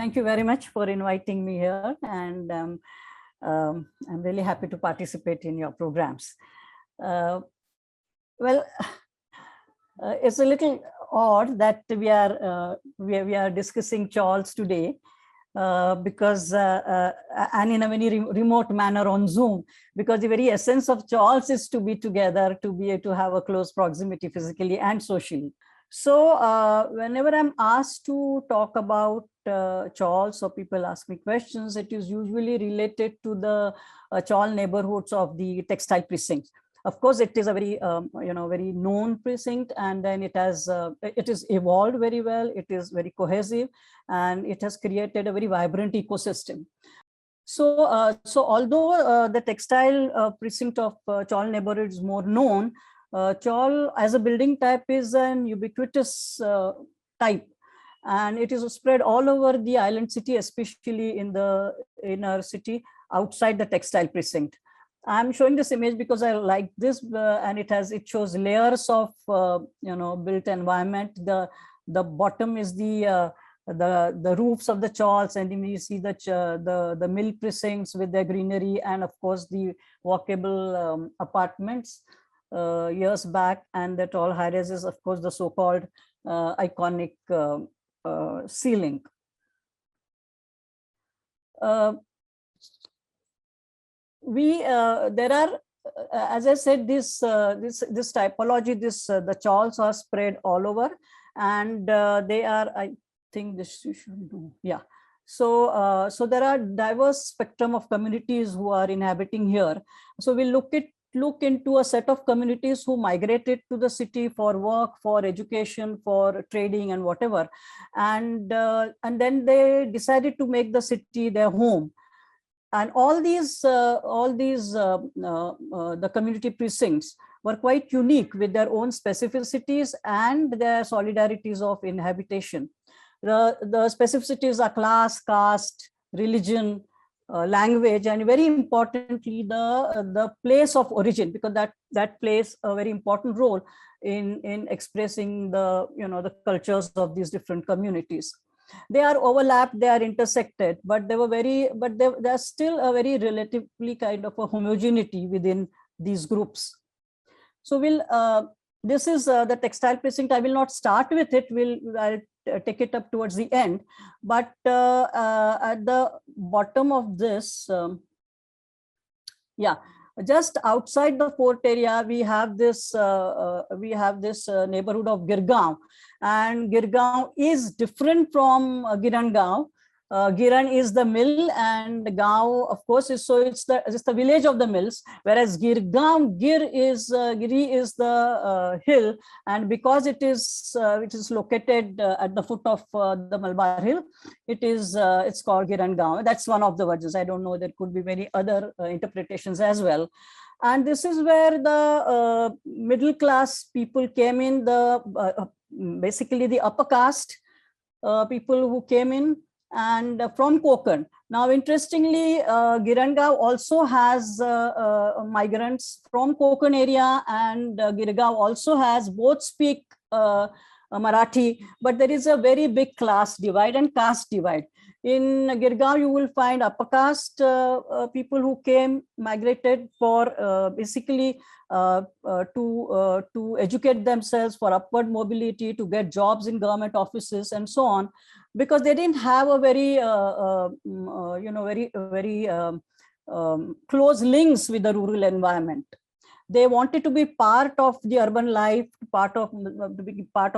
Thank you very much for inviting me here, and I'm really happy to participate in your programs. Well, it's a little odd that we are discussing chawls today, because and in a very remote manner on Zoom, because the very essence of chawls is to be together, to have a close proximity physically and socially. So whenever I'm asked to talk about chawls, or people ask me questions, it is usually related to the chawl neighborhoods of the textile precincts. Of course, it is a very very known precinct, and then it is evolved very well. It is very cohesive, and it has created a very vibrant ecosystem. So although the textile precinct of chawl neighborhood is more known, chawl as a building type is an ubiquitous type, and it is spread all over the island city, especially in the inner city outside the textile precinct. I'm showing this image because I like this, and it shows layers of built environment. The bottom is the roofs of the chawls, and then we see the mill precincts with their greenery, and of course the walkable apartments years back, and the tall high rises, of course, the so-called iconic ceiling. There are, as I said, this typology, the chawls are spread all over, and they are, I think this you should do, yeah. So there are diverse spectrum of communities who are inhabiting here. So we'll look into a set of communities who migrated to the city for work, for education, for trading, and whatever, and then they decided to make the city their home. And all these the community precincts were quite unique with their own specificities and their solidarities of inhabitation. The specificities are class, caste, religion, language, and very importantly the place of origin, because that plays a very important role in expressing the cultures of these different communities. They are overlapped, they are intersected, but there's still a very relatively kind of a homogeneity within these groups. So this is the textile precinct. I will not start with it. I'll take it up towards the end. But at the bottom of this, just outside the fort area, we have this neighborhood of Girangaon, and Girangaon is different from Girangaon. Giran is the mill, and Gaon, of course, it's the village of the mills, whereas Girangaon, Giri is the hill, and because it is located at the foot of the Malabar Hill, it's called Girangaon. That's one of the versions. I don't know, there could be many other interpretations as well. And this is where the middle class people came in, basically the upper caste people who came in, and from Konkan. Now, interestingly, Girangaon also has migrants from Konkan area, and Girangaon also has both speak Marathi, but there is a very big class divide and caste divide. In Girangaon, you will find upper caste people who migrated for basically to educate themselves, for upward mobility, to get jobs in government offices and so on, because they didn't have a very close links with the rural environment. They wanted to be part of the urban life, part of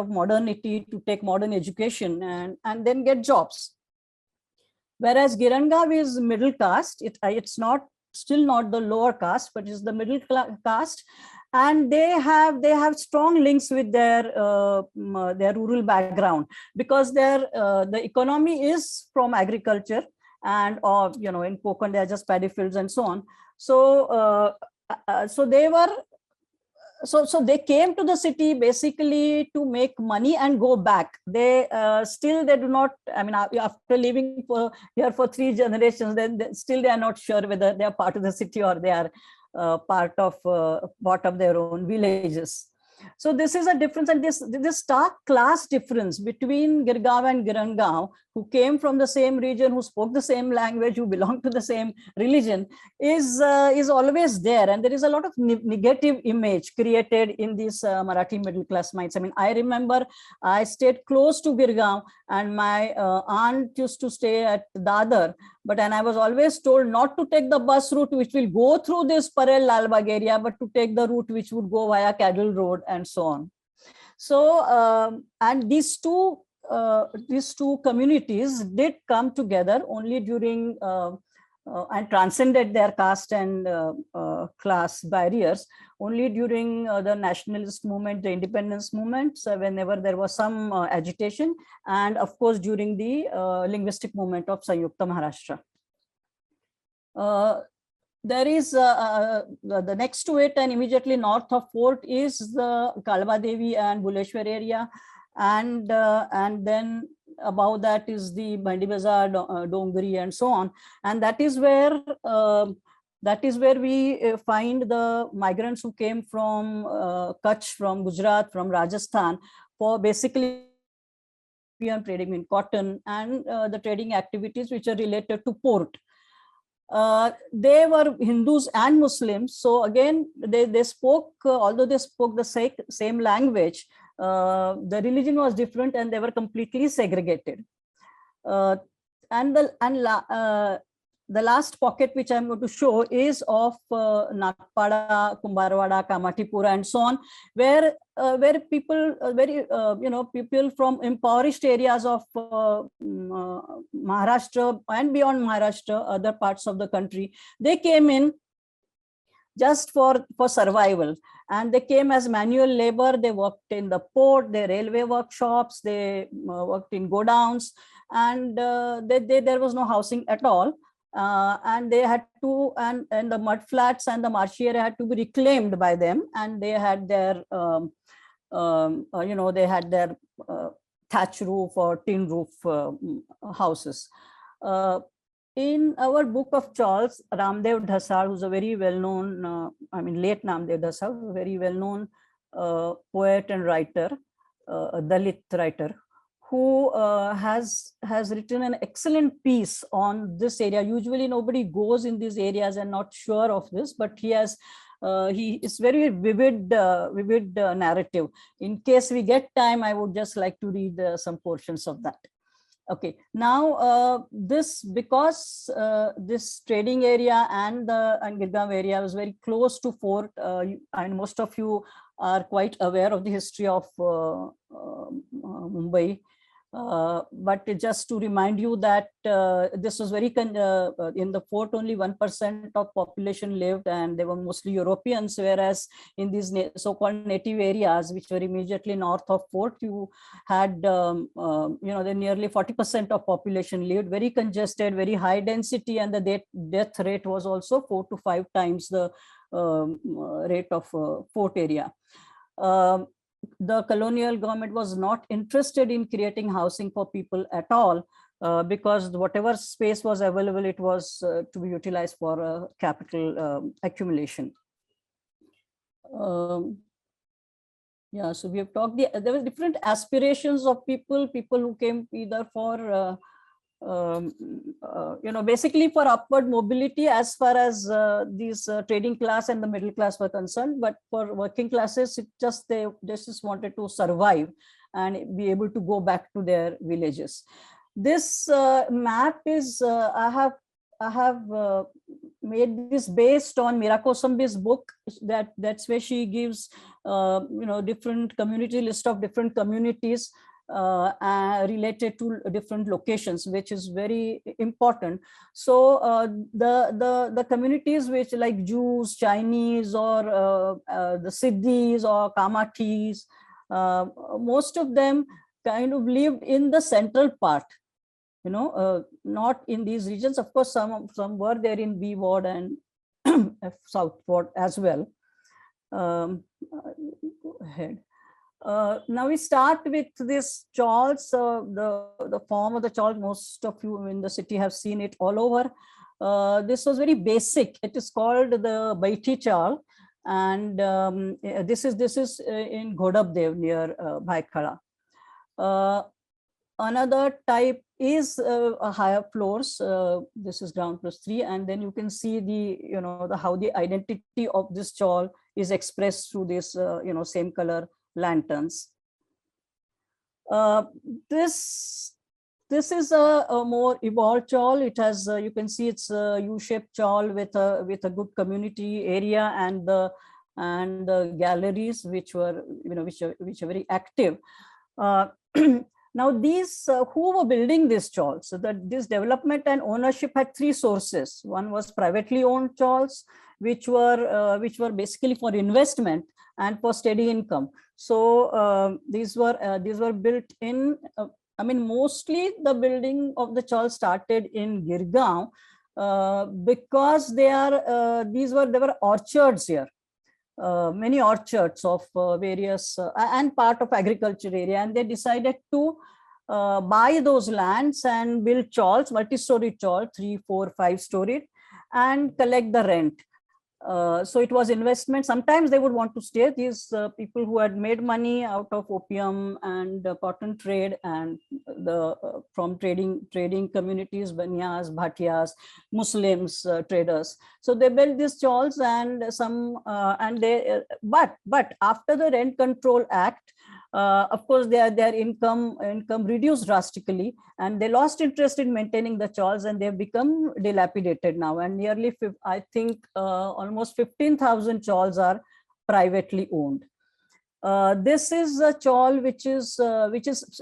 modernity, to take modern education and then get jobs. Whereas Girangaon is middle caste, it's still not the lower caste, but it's the middle caste, and they have strong links with their rural background, because the economy is from agriculture, and in Konkan they are just paddy fields and so on. So they came to the city basically to make money and go back. They do not, I mean, after living here for 3 generations, then still they are not sure whether they are part of the city or they are part of their own villages. So this is a difference, and this stark class difference between Girangaon and Girangaon who came from the same region, who spoke the same language, who belonged to the same religion, is always there. And there is a lot of negative image created in these Marathi middle class minds. I mean, I remember I stayed close to Girangaon, and my aunt used to stay at Dadar, and I was always told not to take the bus route which will go through this Parel Lalbagh area, but to take the route which would go via Cadell Road and so on. So, and these two communities did come together only during and transcended their caste and class barriers only during the nationalist movement, the independence movement, so whenever there was some agitation, and of course during the linguistic movement of Sanyukta Maharashtra. There is the next to it and immediately north of Fort is the Kalba Devi and Buleshwar area, and then above that is the Bandi Bazar, Dongri, and so on. And that is where we find the migrants who came from Kutch, from Gujarat, from Rajasthan, for basically trading in cotton and the trading activities which are related to port. They were Hindus and Muslims. So again, they spoke, although they spoke the same language, the religion was different and they were completely segregated. And the last pocket which I'm going to show is of Nagpada, Kumbarwada, Kamathipura, and so on, where people, people from impoverished areas of Maharashtra and beyond Maharashtra, other parts of the country, they came in just for survival. And they came as manual labor. They worked in the port, the railway workshops, they worked in godowns, and there was no housing at all. And they had to, and the mud flats and the marshy area had to be reclaimed by them, and they had their they had their thatch roof or tin roof houses. In our book of Chawls, Ramdev Dhasal, who's a very well-known, late Ramdev Dhasal, very well-known poet and writer, a Dalit writer, who has written an excellent piece on this area. Usually nobody goes in these areas and not sure of this, but he has he is very vivid narrative. In case we get time, I would just like to read some portions of that. Okay, now because this trading area and Girangaon area was very close to Fort, and most of you are quite aware of the history of Mumbai. But just to remind you that this was very, in the fort only 1% of population lived, and they were mostly Europeans, whereas in these so-called native areas, which were immediately north of fort, you had, nearly 40% of population lived, very congested, very high density, and the death rate was also 4 to 5 times the rate of fort area. The colonial government was not interested in creating housing for people at all, because whatever space was available, it was to be utilized for capital accumulation. Yeah, so we have talked, there were different aspirations of people who came either for basically for upward mobility as far as these trading class and the middle class were concerned, but for working classes, they just wanted to survive and be able to go back to their villages. This map is I have made this based on Meera Kosambi's book. That's where she gives different community list of different communities related to different locations, which is very important. So the communities which like Jews, Chinese, or the Siddhis or Kamathis, most of them kind of lived in the central part, not in these regions. Of course, some were there in B ward and South ward as well. Go ahead. Now we start with this chawls. The form of the chawl, most of you in the city have seen it all over. This was very basic. It is called the Baithi chawl, and this is in Ghodabdev near Bhaikhara. Another type is a higher floors. This is ground plus 3, and then you can see the how the identity of this chawl is expressed through this same color lanterns. This is a more evolved chawl. It has you can see it's a U-shaped chawl with a good community area, and the galleries which were which are very active. Now these who were building this chawl, so that this development and ownership had three sources. One was privately owned chawls, which were basically for investment and for steady income. So these were built in. I mean, mostly the building of the chawl started in Girangaon because there were orchards here. Many orchards of various and part of agriculture area, and they decided to buy those lands and build chawls, multi-story chawl, 3, 4, 5-storied, and collect the rent. So it was investment. Sometimes they would want to stay. These people who had made money out of opium and cotton trade, and from trading communities, Banyas, Bhatiyas, Muslims, traders. So they built these chawls, and but after the Rent Control Act, of course, their income reduced drastically, and they lost interest in maintaining the chawls, and they've become dilapidated now. And nearly, I think, almost 15,000 chawls are privately owned. This is a chawl which is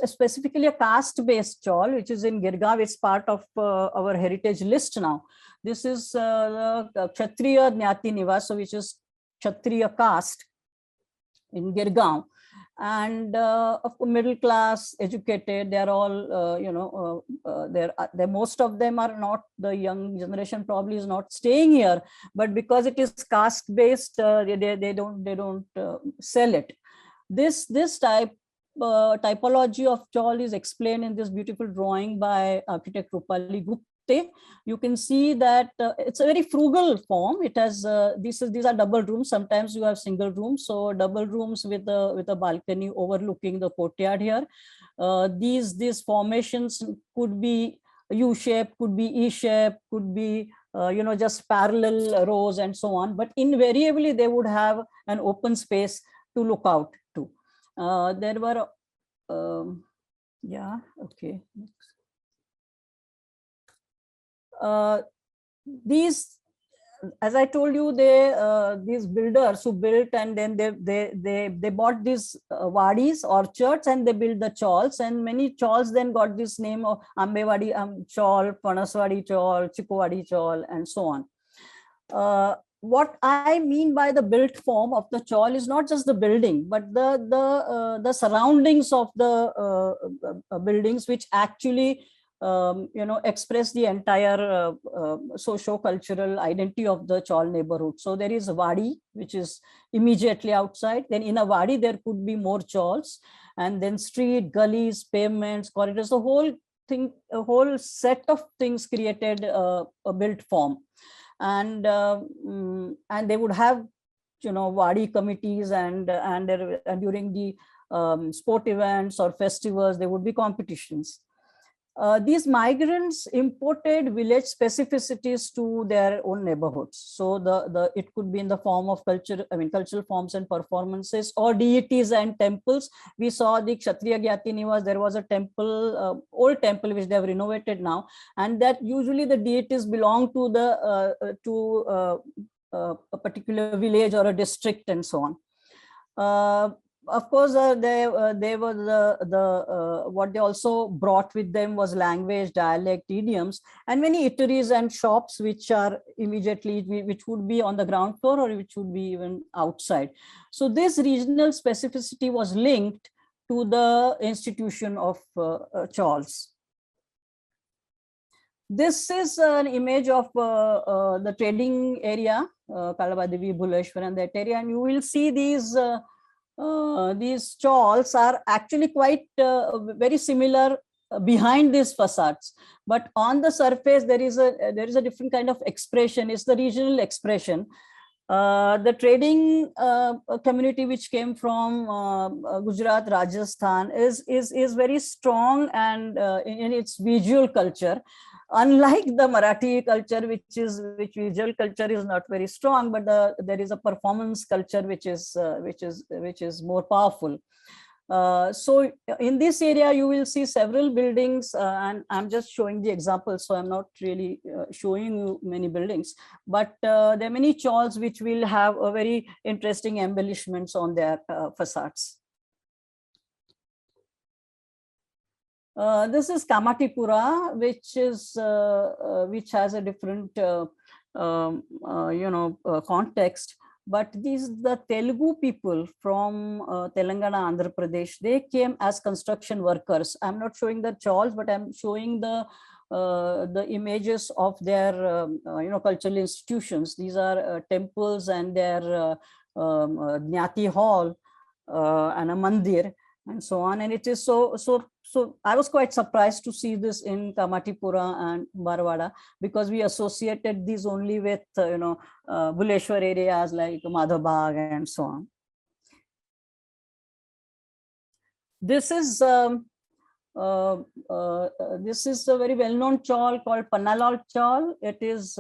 specifically a caste-based chawl, which is in Girangaon. It's part of our heritage list now. This is the Kshatriya Jnati Nivas, so which is Kshatriya caste in Girangaon. And of course, middle class, educated. They're all, they're most of them are not, the young generation probably is not staying here, but because it is caste based, they don't sell it. This typology of chawl is explained in this beautiful drawing by architect Rupali Gupta. You can see that it's a very frugal form. It has these are double rooms. Sometimes you have single rooms, so double rooms with a balcony overlooking the courtyard here. These formations could be U-shape, could be E-shape, could be just parallel rows and so on. But invariably they would have an open space to look out to. There were yeah, okay. These, as I told you, these builders who built, and then they bought these wadis, orchards, and they built the chawls, and many chawls then got this name of Ambewadi chawl, Panaswadi chawl, Chikowadi chawl, and so on. What I mean by the built form of the chawl is not just the building, but the surroundings of the buildings, which actually express the entire socio-cultural identity of the chawl neighborhood. So there is a wadi, which is immediately outside. Then in a wadi, there could be more chawls, and then street, gullies, pavements, corridors, the whole thing, a whole set of things created a built form. And they would have, wadi committees, and during the sport events or festivals, there would be competitions. These migrants imported village specificities to their own neighborhoods. So it could be in the form of cultural forms and performances, or deities and temples. We saw the Kshatriya Jnati Nivas. There was a temple, old temple, which they have renovated now, and that usually the deities belong to a particular village or a district, and so on. Of course, they were what they also brought with them was language, dialect, idioms, and many eateries and shops, which are immediately, which would be on the ground floor, or which would be even outside. So this regional specificity was linked to the institution of chawls. This is an image of the trading area, Kalabadivi, Bhuleshwar, and that area, and you will see these chawls are actually quite very similar behind these facades, but on the surface there is a different kind of expression. It's the regional expression. The trading community which came from Gujarat, Rajasthan is very strong and in its visual culture, unlike the Marathi culture, which visual culture is not very strong, but there is a performance culture which is more powerful. So in this area, you will see several buildings, and I'm just showing the examples. So I'm not really showing you many buildings, but there are many chawls which will have a very interesting embellishments on their facades. This is Kamatipura, which has a different context. But the Telugu people from Telangana, Andhra Pradesh, they came as construction workers. I'm not showing the chawls, but I'm showing the images of their cultural institutions. These are temples and their Jnati hall and a mandir and so on. And it is so I was quite surprised to see this in Kamatipura and Barwada, because we associated these only with Buleshwar areas like Madhabagh and so on. This is a very well-known chawl called Pannalal chawl. It is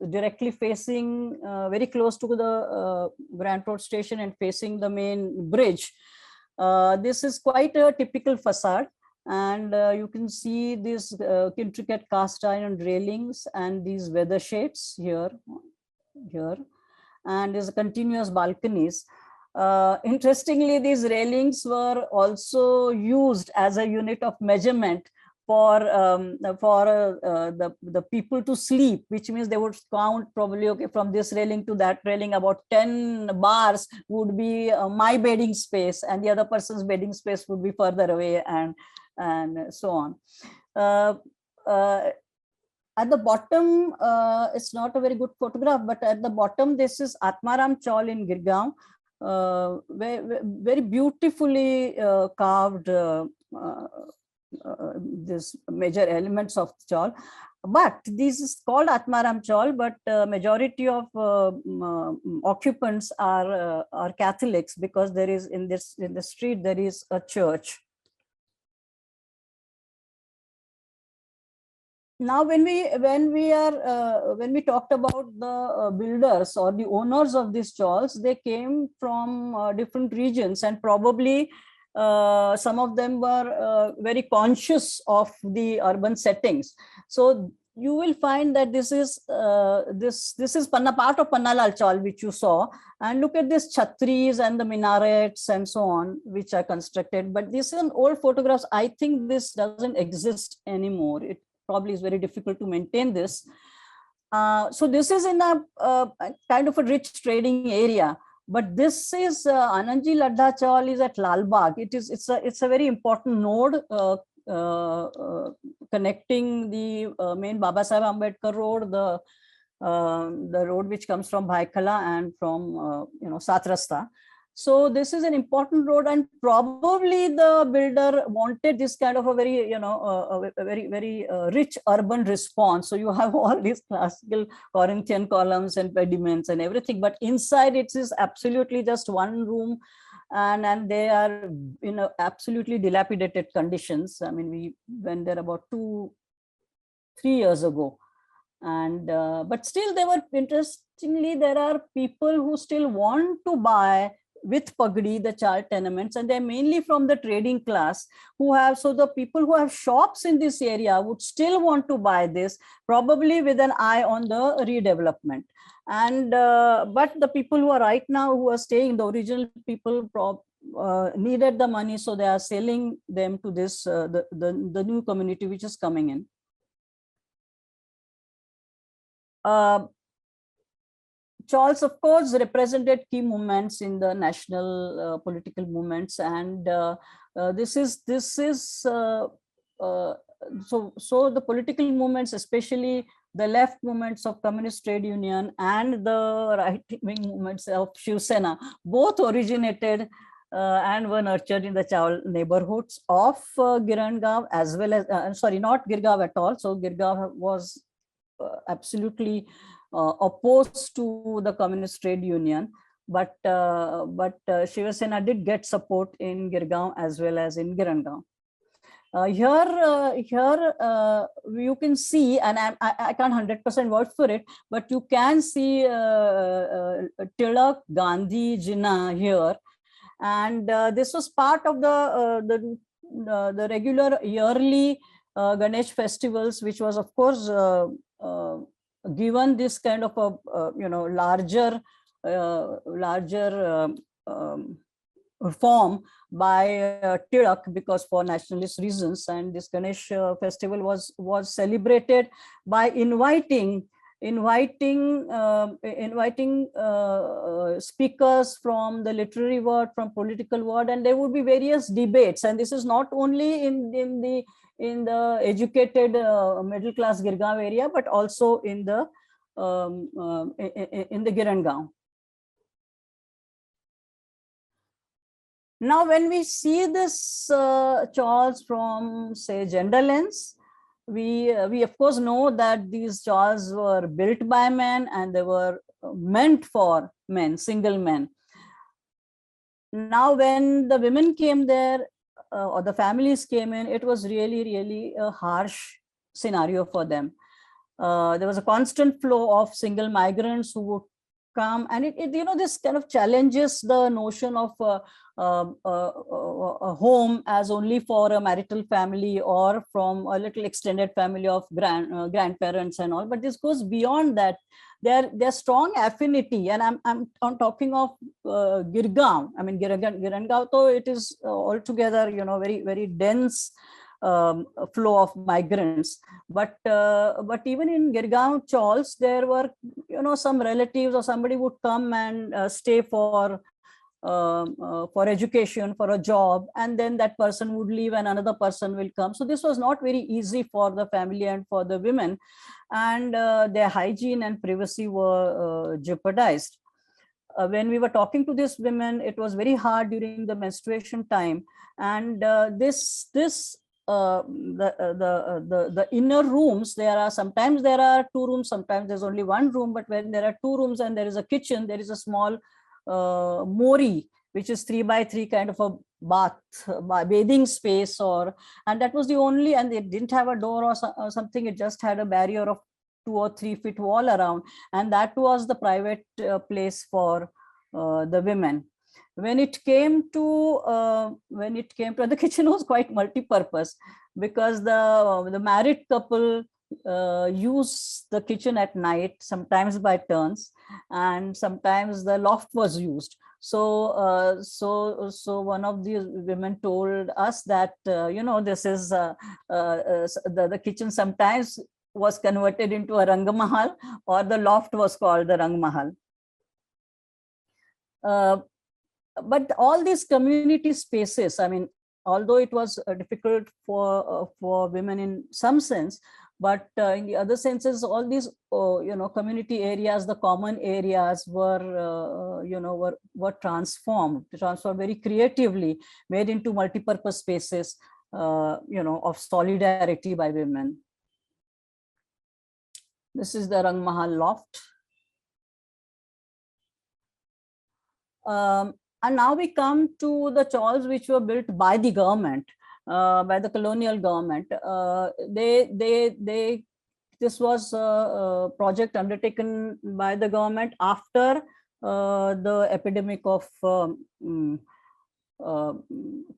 directly facing very close to the Grand Road station and facing the main bridge. This is quite a typical facade, and you can see these intricate cast iron railings and these weather shades here, and there's continuous balconies. Interestingly, these railings were also used as a unit of measurement for the people to sleep, which means they would count probably, okay, from this railing to that railing, about 10 bars would be my bedding space, and the other person's bedding space would be further away, and so on. At the bottom, it's not a very good photograph, but at the bottom, this is Atmaram chawl in Girangaon, very beautifully carved these major elements of the chawl. But this is called Atmaram chawl, but majority of occupants are Catholics, because there is in the street there is a church. Now, when we talked about the builders or the owners of these chawls, they came from different regions, and probably some of them were very conscious of the urban settings. So you will find that this is part of Pannalal chawl, which you saw, and look at these chhatris and the minarets and so on, which are constructed. But this is an old photographs. I think this doesn't exist anymore. It probably is very difficult to maintain this. So this is in a kind of a rich trading area. But this is Anandji Ladha chawl is at Lalbagh. It's a very important node connecting the main Babasaheb Ambedkar road, the road which comes from Bhaikhala and from Satrasta. So this is an important road, and probably the builder wanted this kind of a very very rich urban response. So you have all these classical Corinthian columns and pediments and everything, but inside it is absolutely just one room, and they are in absolutely dilapidated conditions. I mean, we went there about 2-3 years ago, and but still there were, interestingly, there are people who still want to buy with pagdi the chawl tenements, and they're mainly from the trading class who have, so the people who have shops in this area would still want to buy this, probably with an eye on the redevelopment. And but the people who are right now who are staying, the original people needed the money, so they are selling them to this the new community which is coming in. Chawls, of course, represented key movements in the national political movements, and so the political movements, especially the left movements of Communist Trade Union and the right-wing movements of Shiv Sena, both originated and were nurtured in the chawl neighborhoods of Girangaon, as well as sorry, not Girangaon at all. So Girangaon was absolutely opposed to the Communist Trade Union. But Shiva Sena did get support in Girgaon as well as in Girangaon. Here you can see, and I can't 100% word for it, but you can see Tilak, Gandhi, Jinnah here, and this was part of the regular yearly Ganesh festivals, which was of course given this kind of a larger form by Tilak, because for nationalist reasons, and this Ganesh festival was celebrated by inviting speakers from the literary world, from political world, and there would be various debates. And this is not only in the educated middle class Girgaon area, but also in the Girangaon. Now, when we see this chawls from, say, gender lens, we of course know that these chawls were built by men and they were meant for men, single men. Now, when the women came there or the families came in, it was really a harsh scenario for them. There was a constant flow of single migrants who would come, and this kind of challenges the notion of a home as only for a marital family or from a little extended family of grandparents and all. But this goes beyond that. Their strong affinity, and I'm talking of Girgaon. I mean, Girangaon, though it is altogether very dense flow of migrants, but even in Girangaon chawls, there were some relatives or somebody would come and stay for education, for a job, and then that person would leave and another person will come. So this was not very easy for the family and for the women, and their hygiene and privacy were jeopardized. When we were talking to these women, it was very hard during the menstruation time, and the inner rooms, sometimes there are two rooms, sometimes there's only one room, but when there are two rooms and there is a kitchen, there is a small mori, which is 3x3 kind of a bathing space, and that was the only, and it didn't have a door or something, it just had a barrier of 2 or 3 feet wall around, and that was the private place for the women. When it came to the kitchen was quite multi-purpose, because the married couple use the kitchen at night, sometimes by turns, and sometimes the loft was used. So one of the women told us that this is the kitchen sometimes was converted into a Rangamahal, or the loft was called the Rangmahal. But all these community spaces, I mean, although it was difficult for women in some sense, but in the other senses, all these community areas, the common areas were transformed very creatively, made into multi-purpose spaces of solidarity by women. This is the Rangmahal loft. And now we come to the chawls which were built by the government, by the colonial government. This was a project undertaken by the government after the epidemic of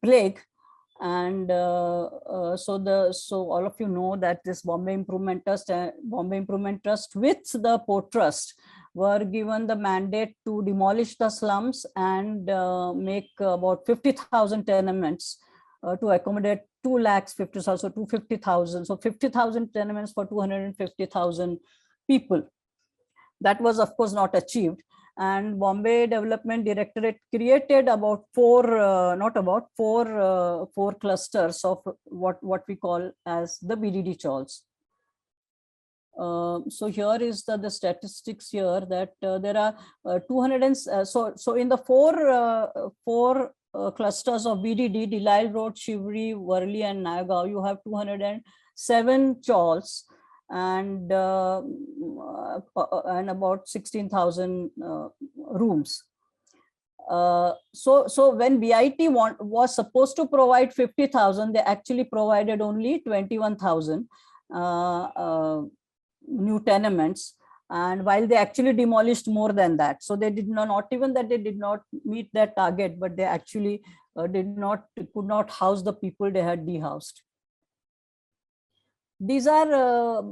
plague. And so all of you know that this Bombay Improvement Trust with the Port Trust were given the mandate to demolish the slums and make about 50,000 tenements to accommodate 250,000, so 250,000. So 50,000 tenements for 250,000 people. That was, of course, not achieved. And Bombay Development Directorate created about four clusters of what we call as the BDD chawls. So here is the statistics here, that there are 200 so in the four clusters of BDD, Delisle Road, Shivri, Worli and Naigaon, you have 207 chawls, and about 16,000 rooms. So when BIT was supposed to provide 50,000, they actually provided only 21,000 new tenements, and while they actually demolished more than that. So they did not even that they did not meet their target, but they actually could not house the people they had dehoused. These are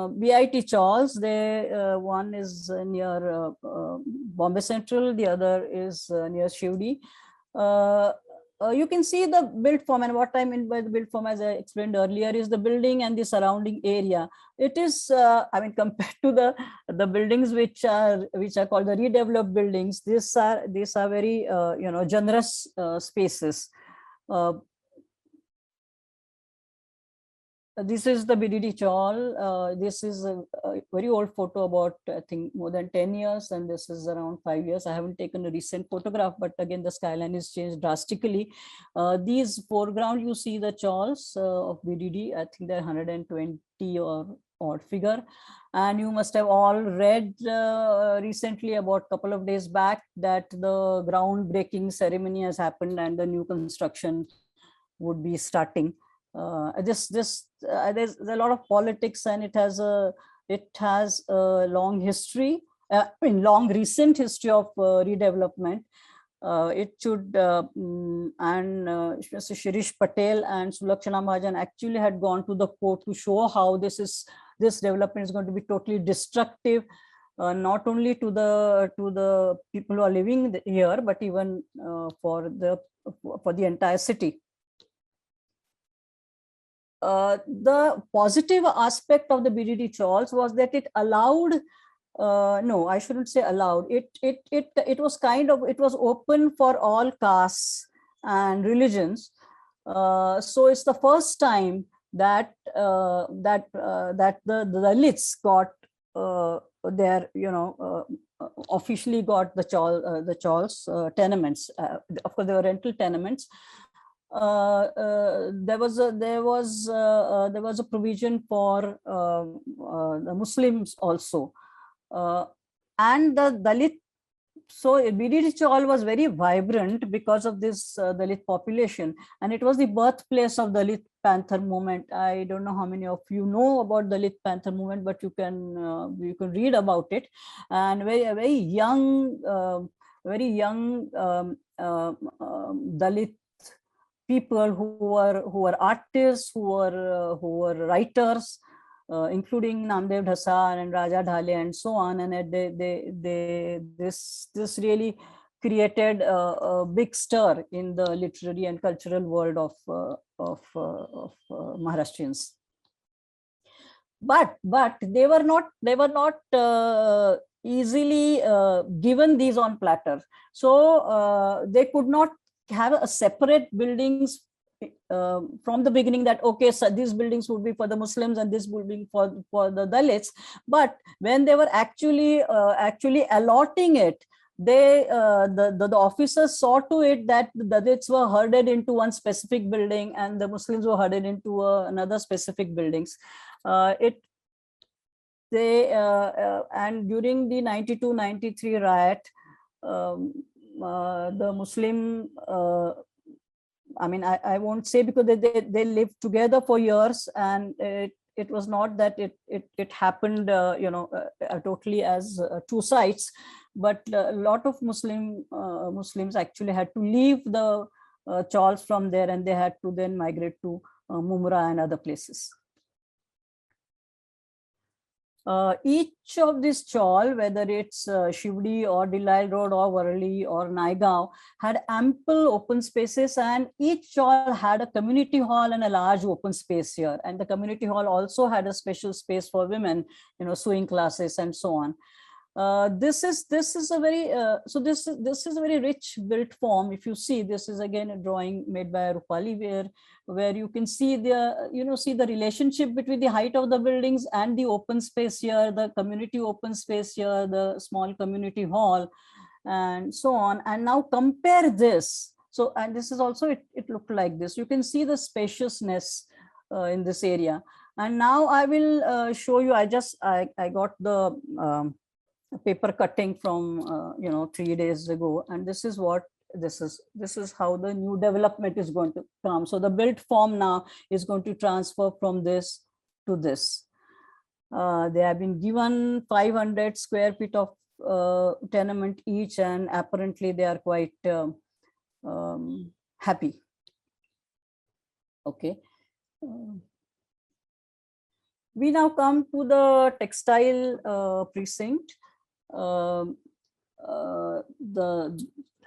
BIT chawls. One is near Bombay Central, the other is near Shivdi. You can see the built form, and what I mean by the built form, as I explained earlier, is the building and the surrounding area. It is, I mean, compared to the buildings which are called the redeveloped buildings, these are very generous spaces. This is the BDD chawl. This is a very old photo, about I think more than 10 years, and this is around 5 years. I haven't taken a recent photograph, but again the skyline is changed drastically. These foreground, you see the chawls of BDD. I think they're 120 or odd figure, and you must have all read recently, about a couple of days back, that the groundbreaking ceremony has happened and the new construction would be starting. There's a lot of politics, and it has a long history, long recent history of redevelopment. It should and Mr. Shirish Patel and Sulakshana Mahajan actually had gone to the court to show how this development is going to be totally destructive, not only to the people who are living here, but even for the entire city. The positive aspect of the BDD chawls was that it allowed, no, I shouldn't say allowed. It was it was open for all castes and religions. So it's the first time that the Dalits got their, officially got the chawls tenements. Of course, they were rental tenements. There was a provision for the Muslims also, and the Dalit. So BDD chawl was very vibrant because of this Dalit population, and it was the birthplace of Dalit Panther movement. I don't know how many of you know about Dalit Panther movement, but you can read about it. And very young Dalit people who were artists, who were writers, including Namdev Dhasar and Raja Dhale and so on, and this really created a big stir in the literary and cultural world of Maharashtrians. But they were not easily given these on platter, so they could not have a separate buildings from the beginning, that okay, so these buildings would be for the Muslims and this building for the Dalits. But when they were actually allotting it, the officers saw to it that the Dalits were herded into one specific building and the Muslims were herded into another specific buildings. And during the 92-93 riot, the Muslim, I mean, I won't say, because they lived together for years, and it was not that it happened, totally as two sides, but a lot of Muslims actually had to leave the chawls from there, and they had to then migrate to Mumra and other places. Each of this chawl, whether it's Shivdi or Delail Road or Varali or Naigaon, had ample open spaces, and each chawl had a community hall and a large open space here. And the community hall also had a special space for women, sewing classes and so on. This is a very this is a very rich built form. If you see, this is again a drawing made by Rupali, where you can see the relationship between the height of the buildings and the open space here, the community open space here, the small community hall, and so on. And now compare this. So, and this is also, it looked like this. You can see the spaciousness in this area. And now I will show you. I got the paper cutting from 3 days ago, and this is what this is how the new development is going to come. So the built form now is going to transfer from this to this. They have been given 500 square feet of tenement each, and apparently they are quite happy. Okay. We now come to the textile precinct.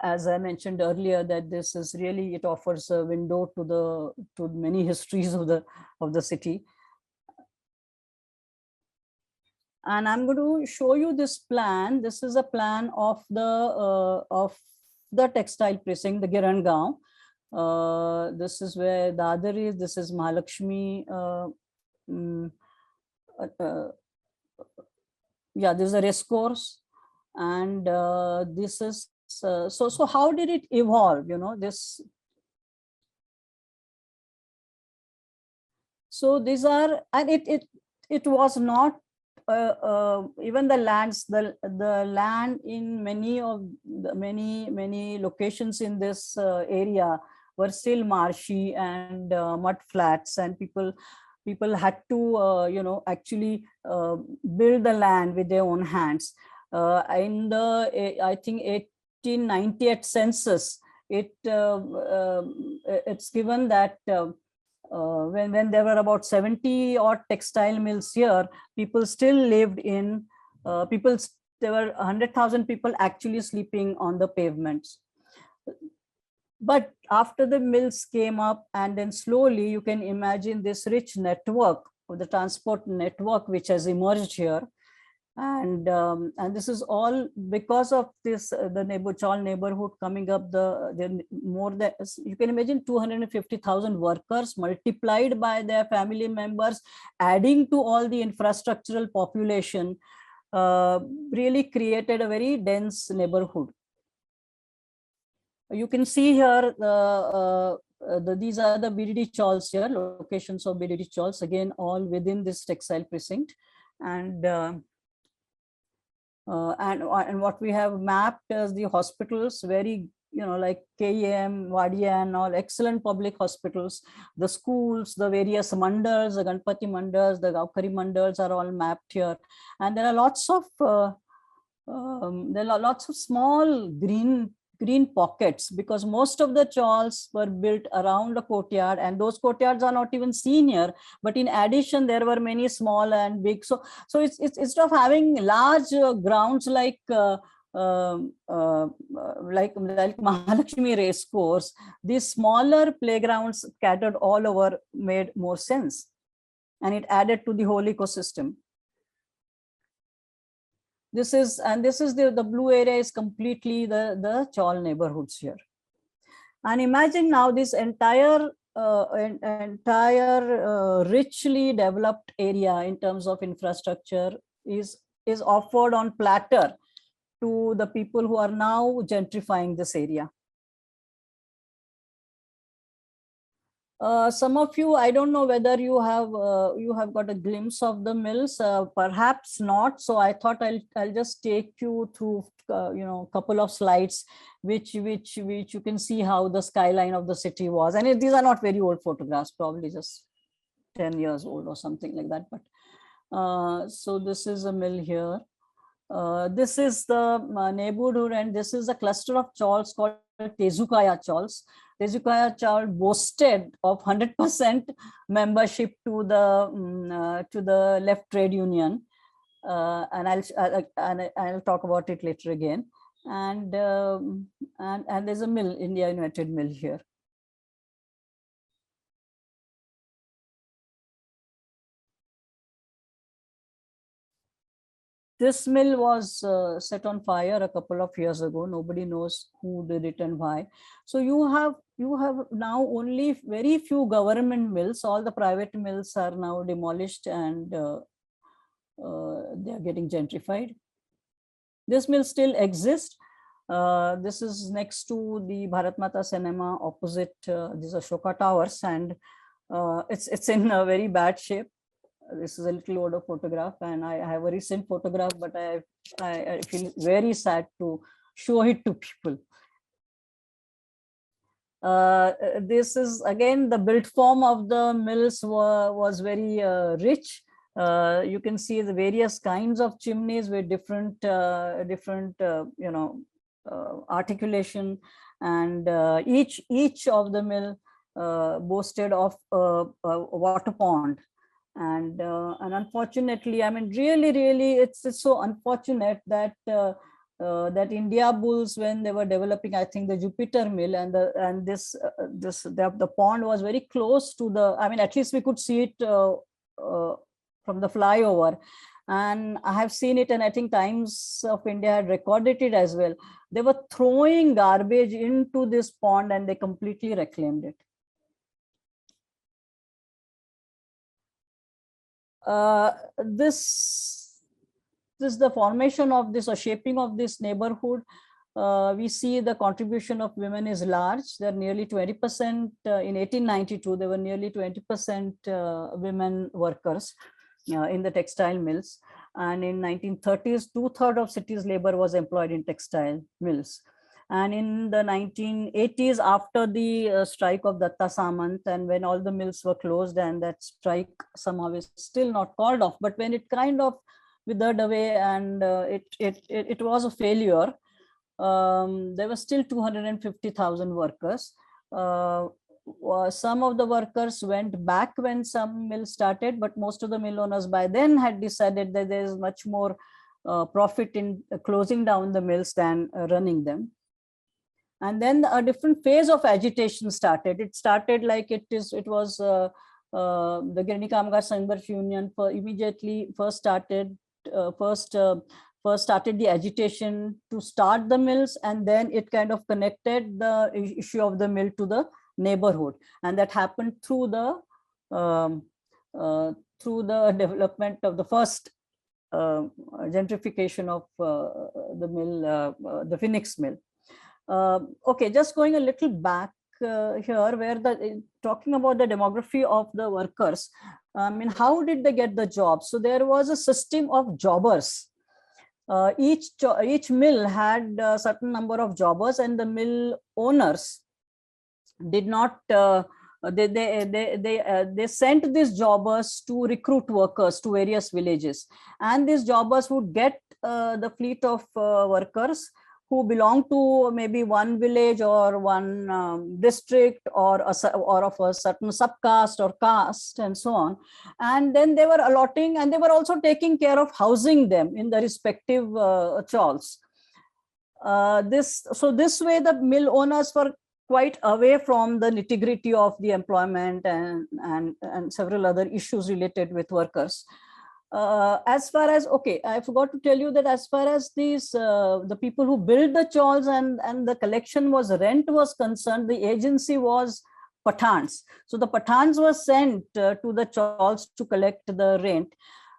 As I mentioned earlier, that this is really, it offers a window to many histories of the city. And I'm going to show you this plan. This is a plan of the textile precinct, the Girangaon. This is where Dadar is. This is Mahalakshmi. Yeah, there's a race course, and this is so how did it evolve, this? So these are, and it was not even the lands, the land in many of the many locations in this area were still marshy and mud flats, and people had to actually build the land with their own hands. In the I think 1898 census, it's given that when there were about 70 odd textile mills here, people still lived in there were 100,000 people actually sleeping on the pavements. But after the mills came up, and then slowly you can imagine this rich network of the transport network which has emerged here. And this is all because of this the chawl neighborhood coming up. The more than, you can imagine, 250,000 workers multiplied by their family members, adding to all the infrastructural population, really created a very dense neighborhood. You can see here these are the BDD chawls here, locations of BDD chawls, again all within this textile precinct. And what we have mapped as the hospitals, very, like KEM, Wadia and all, excellent public hospitals. The schools, the various mandals, the Ganpati mandals, the Gaukari mandals are all mapped here. And there are lots of small green pockets, because most of the chawls were built around a courtyard, and those courtyards are not even seen here. But in addition, there were many small and big. So it's instead of having large grounds like Mahalakshmi race course, these smaller playgrounds scattered all over made more sense, and it added to the whole ecosystem. This is the blue area is completely the chawl neighborhoods here. And imagine now this entire richly developed area in terms of infrastructure is offered on platter to the people who are now gentrifying this area. Some of you, I don't know whether you have got a glimpse of the mills, perhaps not. So I thought I'll just take you through couple of slides which you can see how the skyline of the city was. And these are not very old photographs, probably just 10 years old or something like that. But so this is a mill here. This is the neighborhood, and this is a cluster of chawls called Tezukaya chawls. Tezukaya chawl boasted of 100% membership to the left trade union, and I'll talk about it later again. And there's a mill, India United Mill here. This mill was set on fire a couple of years ago. Nobody knows who did it and why. So you have now only very few government mills. All the private mills are now demolished, and they are getting gentrified. This mill still exists. This is next to the Bharat Mata Cinema, opposite these Ashoka Towers, and it's in a very bad shape. This is a little older photograph, and I have a recent photograph, but I feel very sad to show it to people. This is again the built form of the mills was very rich. You can see the various kinds of chimneys with different articulation, and each of the mill boasted of a water pond. And unfortunately, I mean, really, it's so unfortunate that that India Bulls, when they were developing, I think, the Jupiter mill, and the pond was very close to the. I mean, at least we could see it from the flyover, and I have seen it, and I think Times of India had recorded it as well. They were throwing garbage into this pond, and they completely reclaimed it. This is the formation of this, or shaping of this neighborhood. We see the contribution of women is large. They're nearly 20%. In 1892, there were nearly 20% women workers in the textile mills. And in 1930s, 2/3 of city's labor was employed in textile mills. And in the 1980s, after the strike of Datta Samant, and when all the mills were closed, and that strike somehow is still not called off, but when it kind of withered away, and it was a failure, there were still 250,000 workers. Some of the workers went back when some mills started, but most of the mill owners by then had decided that there is much more profit in closing down the mills than running them. And then a different phase of agitation started. It started like it was the Girni Kamgar Sangharsh Union immediately first started the agitation to start the mills, and then it kind of connected the issue of the mill to the neighborhood, and that happened through the development of the first gentrification of the mill, the Phoenix mill. Okay, just going a little back here, where talking about the demography of the workers. I mean, how did they get the jobs? So there was a system of jobbers. Each mill had a certain number of jobbers, and the mill owners did not. They sent these jobbers to recruit workers to various villages, and these jobbers would get the fleet of workers who belong to maybe one village or one district, or of a certain subcaste or caste, and so on. And then they were allotting, and they were also taking care of housing them in the respective chawls. This way, the mill owners were quite away from the nitty-gritty of the employment and several other issues related with workers. As far as, okay, I forgot to tell you that as far as these the people who built the chawls and the collection was rent was concerned, the agency was Pathans. So the Pathans were sent to the chawls to collect the rent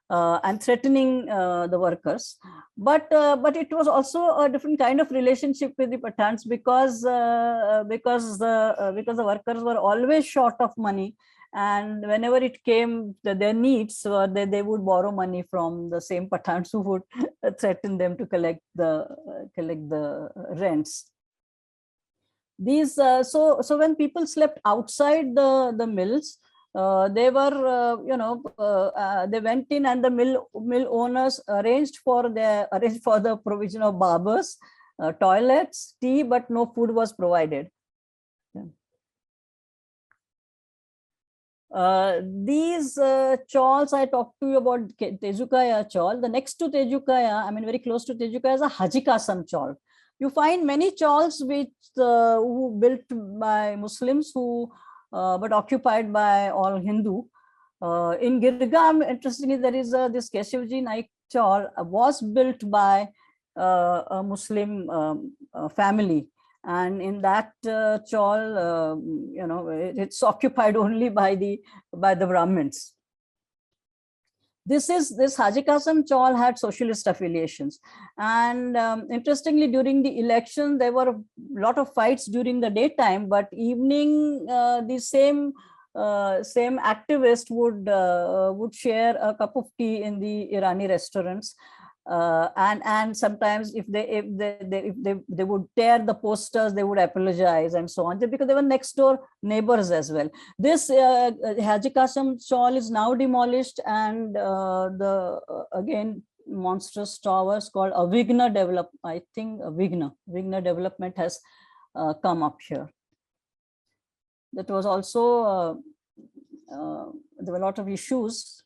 and threatening the workers. But it was also a different kind of relationship with the Pathans, because the workers were always short of money. And whenever it came to their needs, they would borrow money from the same Pathans who would threaten them to collect the rents. These so when people slept outside the mills, they were they went in, and the mill owners arranged for the provision of barbers, toilets, tea, but no food was provided. These chawls I talked to you about, Tejukaya chawl. The next to Tejukaya, I mean very close to Tejukaya, is a Haji Kasam chawl. You find many chawls which who built by Muslims but occupied by all Hindu. In Girangaon, interestingly, there is this Keshivji Naik chawl was built by a Muslim family. And in that chawl, it's occupied only by the Brahmins. This Haji Kasam chawl had socialist affiliations, and interestingly, during the election, there were a lot of fights during the daytime, but evening, the same same activist would share a cup of tea in the Irani restaurants. And sometimes if they would tear the posters, they would apologize and so on, because they were next door neighbors as well. This Haji Qasim chawl is now demolished, and the again monstrous towers called Avigna develop. I think Avigna development has come up here. That was also there were a lot of issues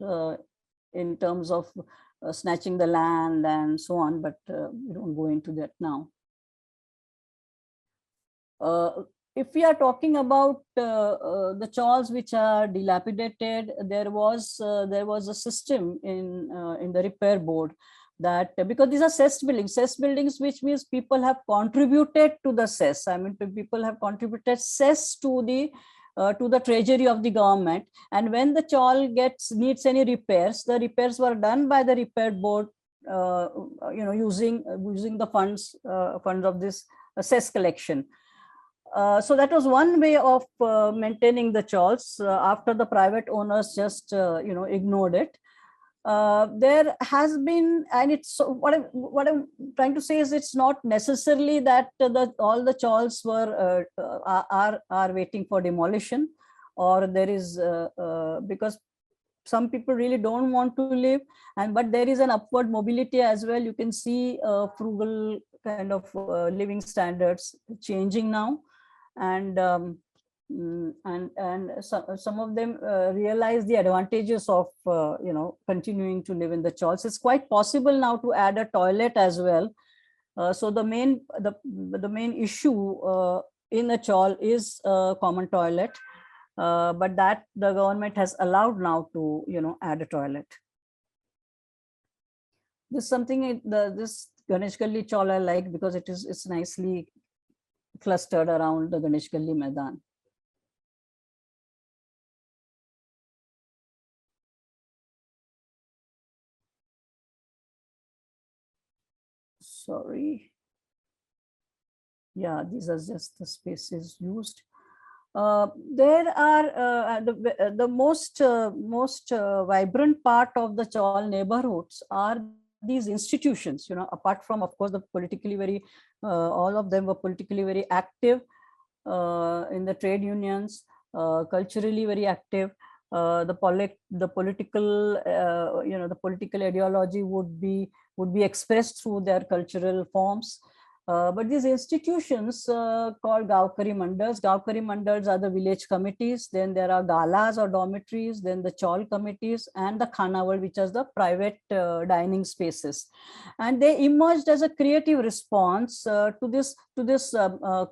in terms of snatching the land and so on, but we don't go into that now. If we are talking about the chawls which are dilapidated, there was a system in the repair board, that because these are cess buildings, which means people have contributed to the cess. I mean, people have contributed cess to the treasury of the government, and when the chawl needs any repairs, the repairs were done by the repair board, using the funds of this cess collection. So that was one way of maintaining the chawls after the private owners just ignored it. There has been, and it's what I'm trying to say is, it's not necessarily that all the chawls were are waiting for demolition, or there is because some people really don't want to live, but there is an upward mobility as well. You can see frugal kind of living standards changing now, and some of them realize the advantages of continuing to live in the chawls. It's quite possible now to add a toilet as well. So the main issue in a chawl is a common toilet, but that the government has allowed now to add a toilet. This is something this Ganesh Galli chawl I like, because it's nicely clustered around the Ganesh Galli Maidan. Sorry. Yeah, these are just the spaces used. There are the most vibrant part of the chawl neighborhoods are these institutions. Apart from, of course, the politically very, all of them were politically very active in the trade unions, culturally very active. The political ideology would be expressed through their cultural forms. But these institutions called Gaukari Mandals are the village committees. Then there are galas or dormitories, then the chawl committees, and the Khanawal, which is the private dining spaces. And they emerged as a creative response to this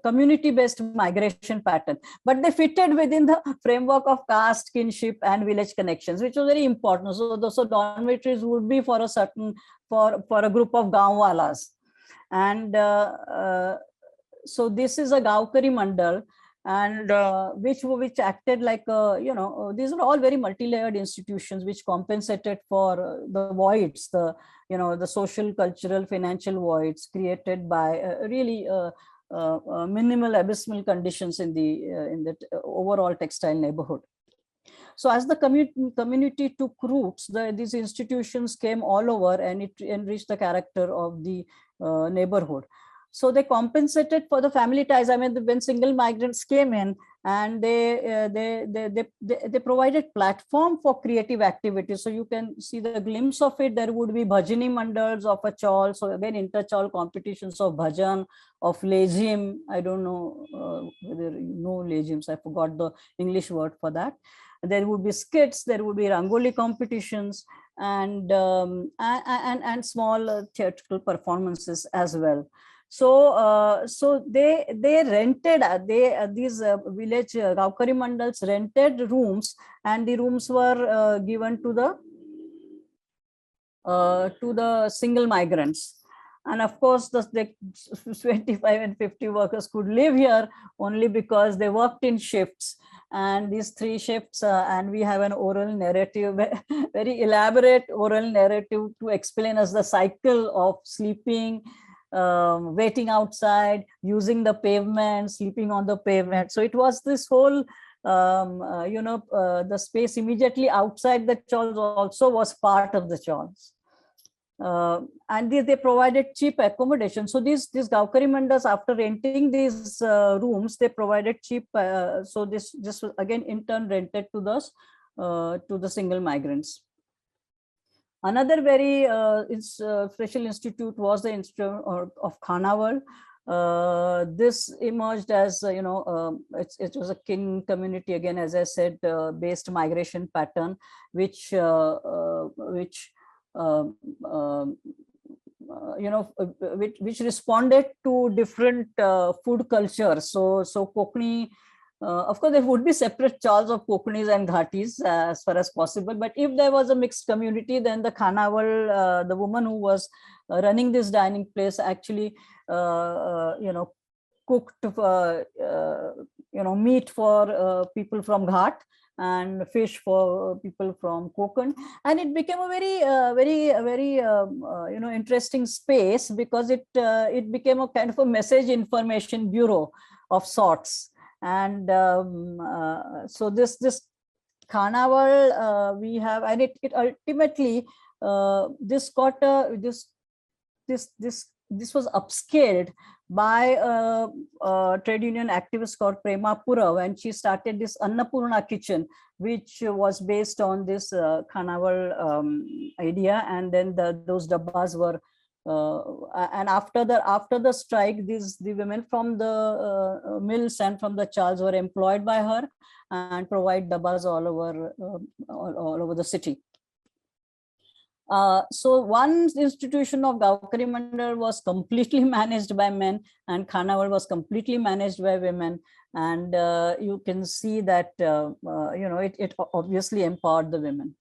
community-based migration pattern. But they fitted within the framework of caste, kinship, and village connections, which was very important. So dormitories would be for a group of gaonwalas. And so this is a Gaukari Mandal, and which acted like these are all very multi-layered institutions which compensated for the voids, the social, cultural, financial voids created by really minimal abysmal conditions in the overall textile neighborhood. So as the community took roots, these institutions came all over, and it enriched the character of the neighborhood. So they compensated for the family ties. I mean, when single migrants came in, and they provided platform for creative activities. So you can see the glimpse of it. There would be bhajani mandals of a chawl. So again, inter-chawl competitions of bhajan, of lejim. I don't know whether you know lejims. I forgot the English word for that. There would be skits, there would be rangoli competitions, and small theatrical performances as well. So they rented these village Gaukari Mandals rented rooms, and the rooms were given to the single migrants. And of course, the 25 and 50 workers could live here only because they worked in shifts. And these 3 shifts, and we have an oral narrative, very elaborate oral narrative to explain us the cycle of sleeping, waiting outside, using the pavement, sleeping on the pavement. So it was this whole the space immediately outside the chawls also was part of the chawls. And they provided cheap accommodation. So these Gaukari Mandas, after renting these rooms, they provided cheap. So this was again in turn rented to the single migrants. Another very special institute was the Institute of Khanawal. This emerged as it was a king community, again, as I said, based migration pattern, which which responded to different food cultures. So Kokani, of course, there would be separate chawls of Kokanis and Ghatis as far as possible. But if there was a mixed community, then the Khanawal, the woman who was running this dining place, actually, cooked, meat for people from Ghat and fish for people from Konkan, and it became a very interesting space, because it became a kind of a message information bureau of sorts. And so this Khanawal we have, and it ultimately this got this was upscaled by a trade union activist called Prema Purav, and she started this Annapurna kitchen, which was based on this Khanawal idea. And then those dabbas were and after the strike, the women from the mills and from the chawls were employed by her and provide dabbas all over the city. So one institution of Gaukari Mandal was completely managed by men, and Khanawal was completely managed by women. And you can see that it obviously empowered the women.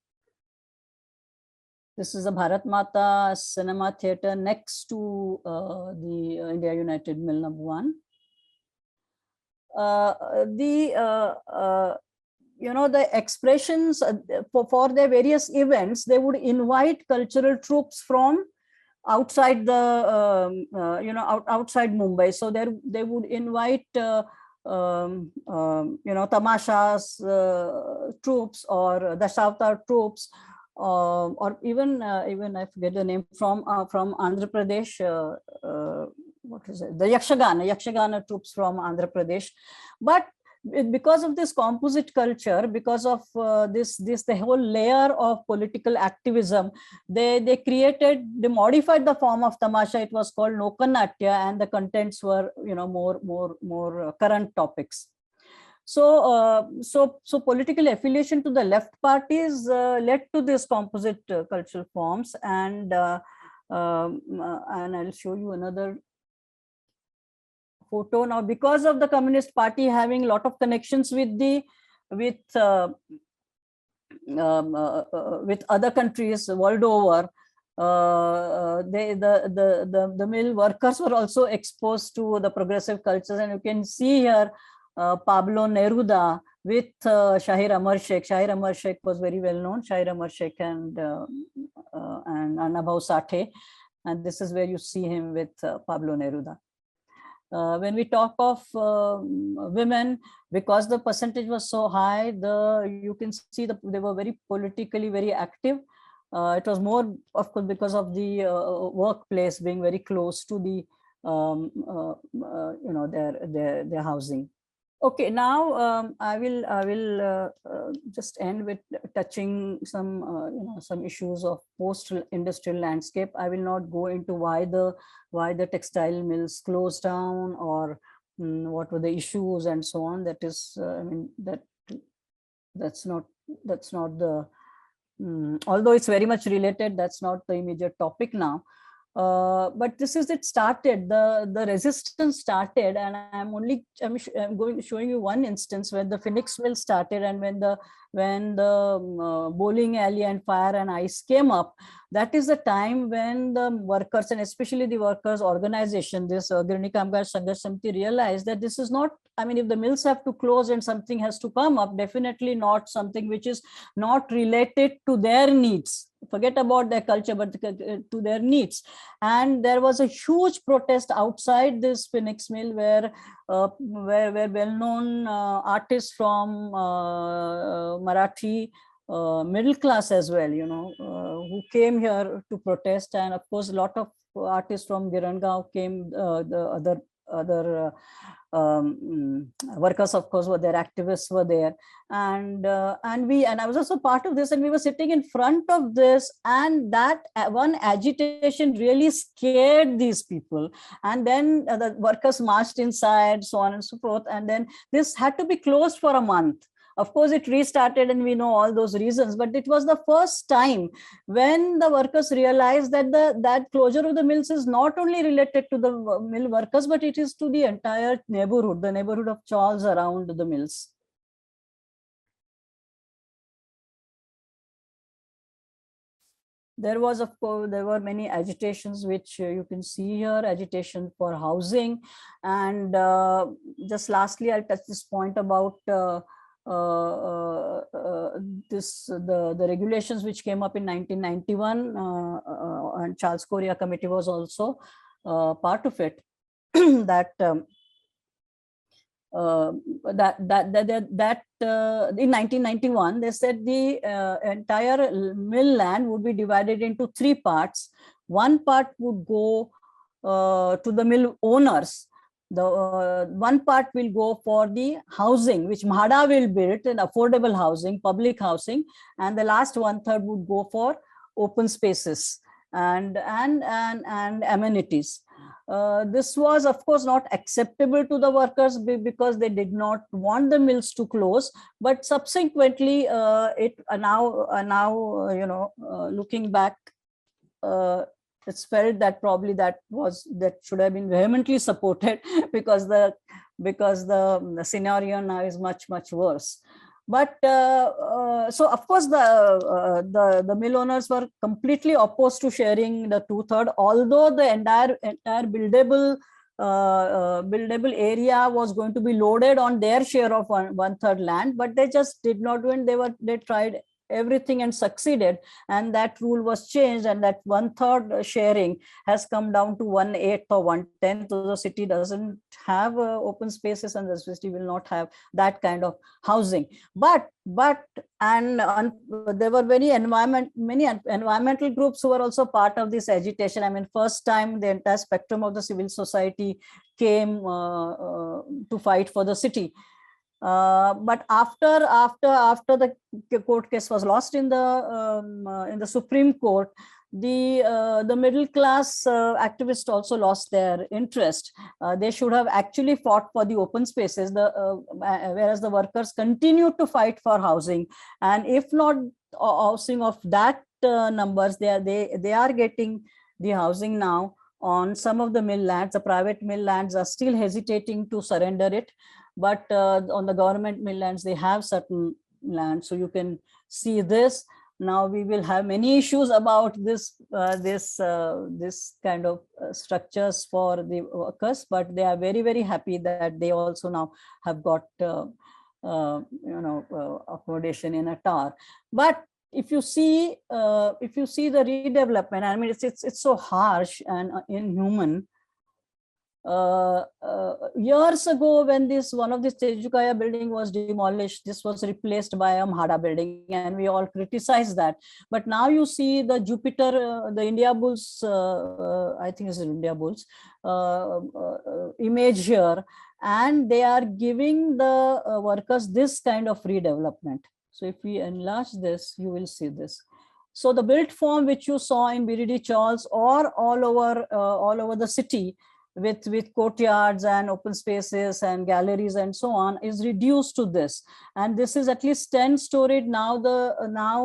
This is a Bharat Mata cinema theater next to the India United Mill number 1. The expressions for their various events, they would invite cultural troops from outside the outside Mumbai. So they would invite tamashas troops, or Dashavtar troops, or even I forget the name, from Andhra Pradesh. What is it? The Yakshagana troops from Andhra Pradesh. But because of this composite culture, because of the whole layer of political activism, they modified the form of tamasha. It was called Lokanatya, and the contents were more current topics. So political affiliation to the left parties led to this composite cultural forms, and I'll show you another photo now. Because of the Communist Party having a lot of connections with other countries world over, the mill workers were also exposed to the progressive cultures, and you can see here Pablo Neruda with Shahir Amar Sheikh. Shahir Amar Sheikh was very well known. Shahir Amar Sheikh and Anabhav Sathe, and this is where you see him with Pablo Neruda. When we talk of women, because the percentage was so high, you can see they were very politically very active. It was more, of course, because of the workplace being very close to the their housing. Okay, now I will just end with touching some issues of post-industrial landscape. I will not go into why the textile mills closed down, or what were the issues and so on. That is, that's not the. Although it's very much related, that's not the immediate topic now. But this is, it started, the resistance started, and I'm showing you one instance when the Phoenix mill started, and when the when the bowling alley and fire and ice came up, that is the time when the workers, and especially the workers organization, this Girni Kamgar Sangharsh Samiti, realized that this is not, I mean, if the mills have to close and something has to come up, definitely not something which is not related to their needs. Forget about their culture, but to their needs. And there was a huge protest outside this Phoenix mill where well-known artists from Marathi middle class as well, who came here to protest. And of course, a lot of artists from Girangaon came, the other workers, of course, were there, activists were there, and I was also part of this, and we were sitting in front of this, and that one agitation really scared these people. And then the workers marched inside, so on and so forth, and then this had to be closed for a month. Of course, it restarted, and we know all those reasons, but it was the first time when the workers realized that that closure of the mills is not only related to the mill workers, but it is to the entire neighborhood, the neighborhood of Chawls around the mills. There was, of course, there were many agitations, which you can see here, agitation for housing. And just lastly, I'll touch this point about the regulations which came up in 1991, and Charles Correa Committee was also part of it. That in 1991, they said the entire mill land would be divided into 3 parts. One part would go to the mill owners. The one part will go for the housing, which MHADA will build, and affordable housing, public housing, and the last 1/3 would go for open spaces and amenities. This was, of course, not acceptable to the workers because they did not want the mills to close. But subsequently, looking back, it's felt that probably that should have been vehemently supported because the scenario now is much worse. But so of course the mill owners were completely opposed to sharing the 2/3, although the entire buildable area was going to be loaded on their share of 1/3 land, but they just did not do it. They tried everything and succeeded, and that rule was changed, and that 1/3 sharing has come down to 1/8 or 1/10. So the city doesn't have open spaces, and the city will not have that kind of housing. But there were many environmental groups who were also part of this agitation. I mean, first time the entire spectrum of the civil society came to fight for the city. But after the court case was lost in the Supreme Court, the middle class activists also lost their interest. They should have actually fought for the open spaces, whereas the workers continued to fight for housing. And if not housing of that numbers, they are getting the housing now on some of the mill lands. The private mill lands are still hesitating to surrender it. But on the government mill lands, they have certain land. So you can see this. Now we will have many issues about this kind of structures for the workers, but they are very happy that they also now have got accommodation in a tower. But if you see the redevelopment, I mean, it's so harsh and inhuman. Years ago, when one of the Tejukaya building was demolished, this was replaced by a MHADA building, and we all criticized that. But now you see the Jupiter, the India Bulls, I think it's India Bulls image here, and they are giving the workers this kind of redevelopment. So if we enlarge this, you will see this. So the built form which you saw in BDD Chawls or all over the city, with courtyards and open spaces and galleries and so on, is reduced to this. And this is at least 10 storied. Now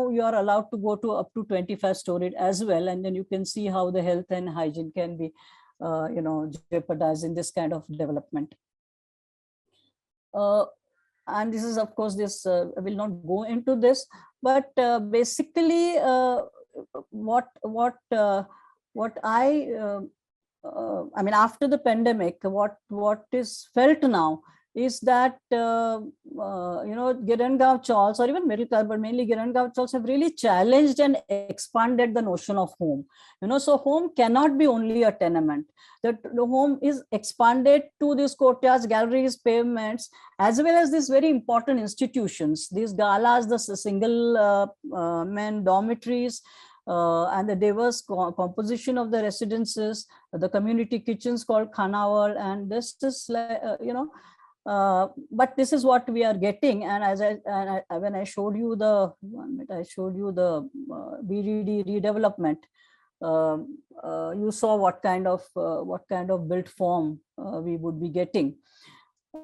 you are allowed to go to up to 25 storied as well. And then you can see how the health and hygiene can be jeopardized in this kind of development. and this is, of course, this I will not go into this, but basically what I mean, after the pandemic, what is felt now is that Girangaon Chawls, or even Middle, but mainly Girangaon Chawls, have really challenged and expanded the notion of home. So home cannot be only a tenement. The home is expanded to these courtyards, galleries, pavements, as well as these very important institutions, these galas, the single men dormitories, and the diverse composition of the residences, the community kitchens called Khanawal, and this is but this is what we are getting. And when I showed you the BDD redevelopment, you saw what kind of built form we would be getting.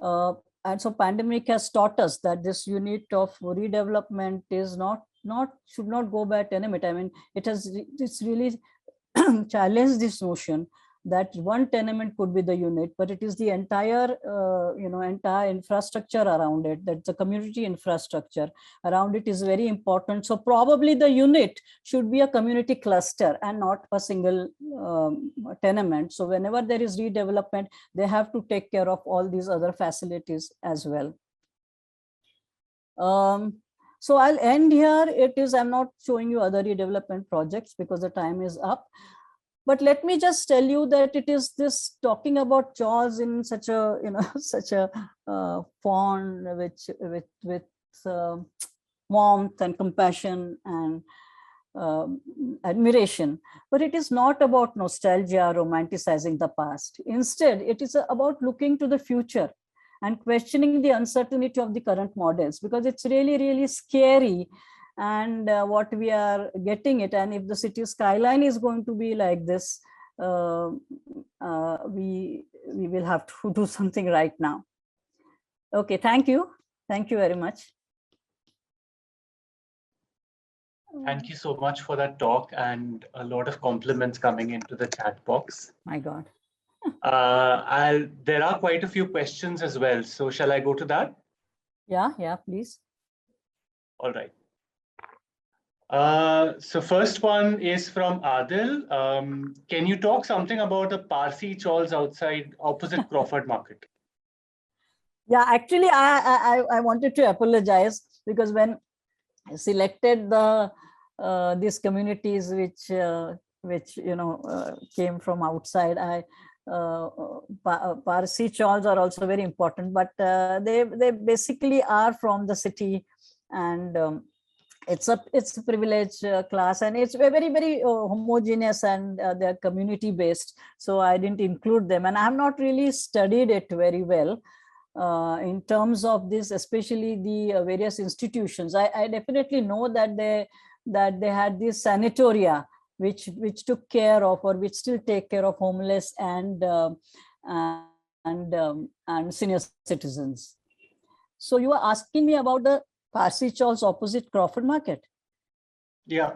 And so pandemic has taught us that this unit of redevelopment is should not go by tenement. I mean, it's really challenged this notion that one tenement could be the unit, but it is the entire entire infrastructure around it, that the community infrastructure around it is very important. So probably the unit should be a community cluster and not a single tenement. So whenever there is redevelopment, they have to take care of all these other facilities as well. So I'll end here. I'm not showing you other redevelopment projects because the time is up. But let me just tell you that it is this talking about chawls in such a such a font with warmth and compassion and admiration. But it is not about nostalgia, romanticizing the past. Instead, it is about looking to the future and questioning the uncertainty of the current models, because it's really, really scary. And what we are getting it, and if the city skyline is going to be like this, we will have to do something right now. Okay, thank you very much. Thank you so much for that talk, and a lot of compliments coming into the chat box. My God. There are quite a few questions as well, so shall I go to that? Yeah, please. All right. So first one is from Adil. Can you talk something about the Parsi chawls opposite Crawford Market? Yeah, actually, I wanted to apologize, because when I selected these communities which came from outside, Parsi chawls are also very important, but they basically are from the city, and it's a privileged class, and it's very, very homogeneous, and they're community based. So I didn't include them, and I have not really studied it very well in terms of this, especially the various institutions. I definitely know that they had these sanatoria which took care of, or which still take care of, homeless and senior citizens. So you are asking me about the Parsi chawls opposite Crawford Market? Yeah,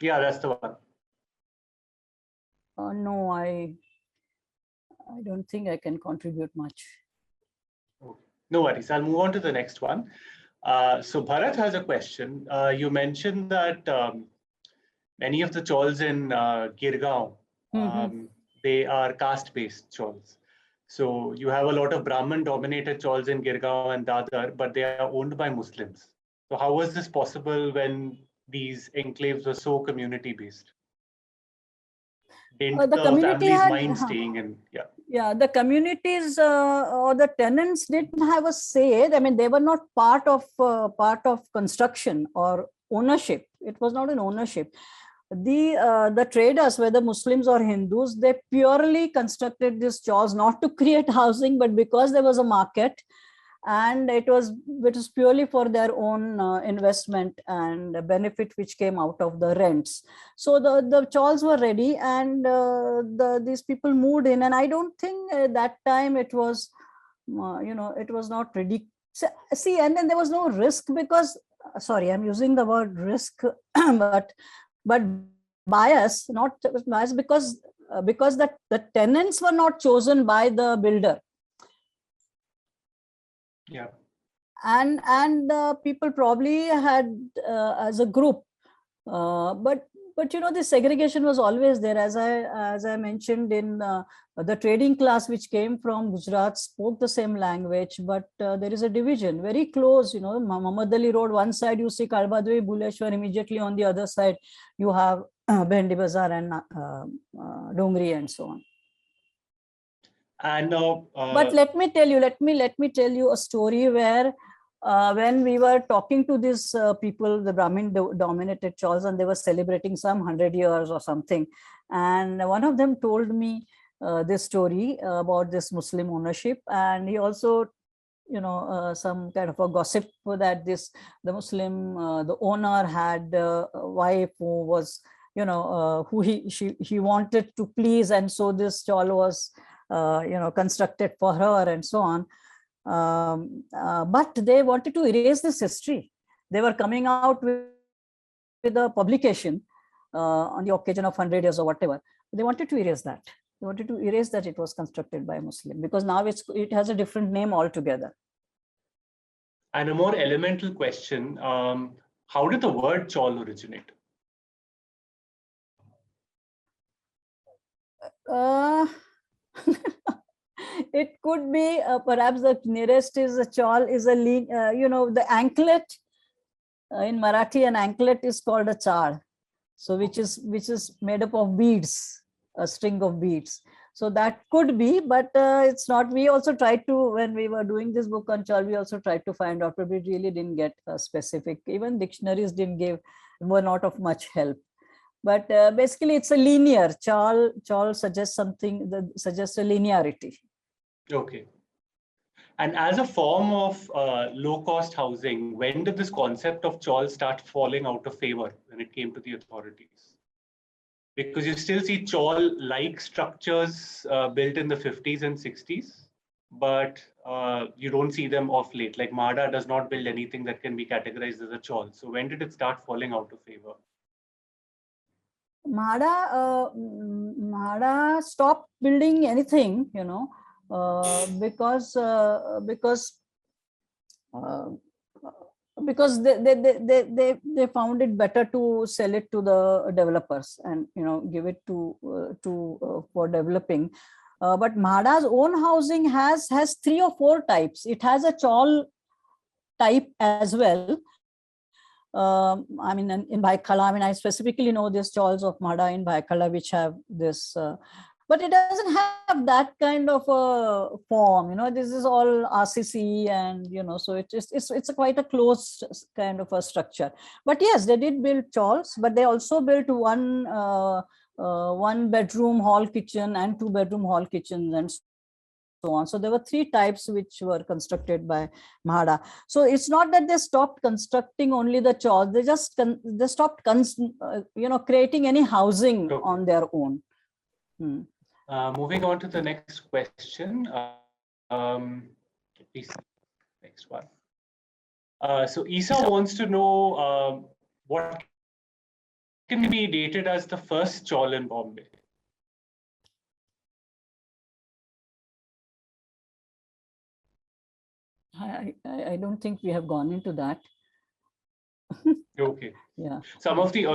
that's the one. No, I don't think I can contribute much. Okay. No worries. I'll move on to the next one. So Bharat has a question. You mentioned that many of the chawls in Girangaon, they are caste-based chawls. So you have a lot of Brahmin-dominated chawls in Girangaon and Dadar, but they are owned by Muslims. So how was this possible when these enclaves were so community-based? Didn't the families mind staying in? Yeah, the communities or the tenants didn't have a say. I mean, they were not part of construction or ownership. It was not an ownership. The traders, whether Muslims or Hindus, they purely constructed these chawls not to create housing, but because there was a market, and it was purely for their own investment and benefit which came out of the rents. So the chawls were ready, and these people moved in, and I don't think that time it was it was not ready. See, and then there was no risk, because sorry, I'm using the word risk, but bias, not bias, because the tenants were not chosen by the builder. Yeah. people probably had as a group, but the segregation was always there. As I mentioned, in the trading class which came from Gujarat spoke the same language, but there is a division very close. Muhammad Ali Road, one side you see Kalbadwi, Buleshwar, immediately on the other side you have Bhendi Bazaar and Dongri and so on. And but let me tell you a story where when we were talking to these people, the Brahmin dominated chawls, and they were celebrating some 100 years or something, and one of them told me this story about this Muslim ownership, and he also some kind of a gossip that the Muslim the owner had a wife who was who he wanted to please, and so this chawl was constructed for her and so on. But they wanted to erase this history. They were coming out with a publication on the occasion of 100 years or whatever. They wanted to erase that. They wanted to erase that it was constructed by a Muslim, because now it has a different name altogether. And a more elemental question, how did the word chawl originate? It could be perhaps the nearest is a chawl is a the anklet. In Marathi, an anklet is called a chawl, so which is made up of beads, a string of beads. So that could be, but it's not. We also tried to, when we were doing this book on chawl, we also tried to find out, but we really didn't get a specific. Even dictionaries were not of much help. But basically, it's a linear chawl. Chawl suggests something that suggests a linearity. Okay. And as a form of low-cost housing, when did this concept of chawl start falling out of favor when it came to the authorities? Because you still see chawl-like structures built in the 50s and 60s, but you don't see them of late. Like MHADA does not build anything that can be categorized as a chawl. So when did it start falling out of favor? MHADA stopped building anything, because they found it better to sell it to the developers and give it to for developing. But MHADA's own housing has 3 or 4 types. It has a chawl type as well. I mean, in Bhaikhala, I specifically know these chawls of MHADA in Bhaikhala, which have this, but it doesn't have that kind of a form. This is all RCC, and so it's a quite a closed kind of a structure. But yes, they did build chawls, but they also built one bedroom hall kitchen and 2 bedroom hall kitchens and so on. So there were 3 types which were constructed by MHADA. So it's not that they stopped constructing only the chawl; they stopped creating any housing on their own. Moving on to the next question. Please, next one. So Isa wants to know what can be dated as the first chawl in Bombay. I don't think we have gone into that. Okay. Yeah. Some of the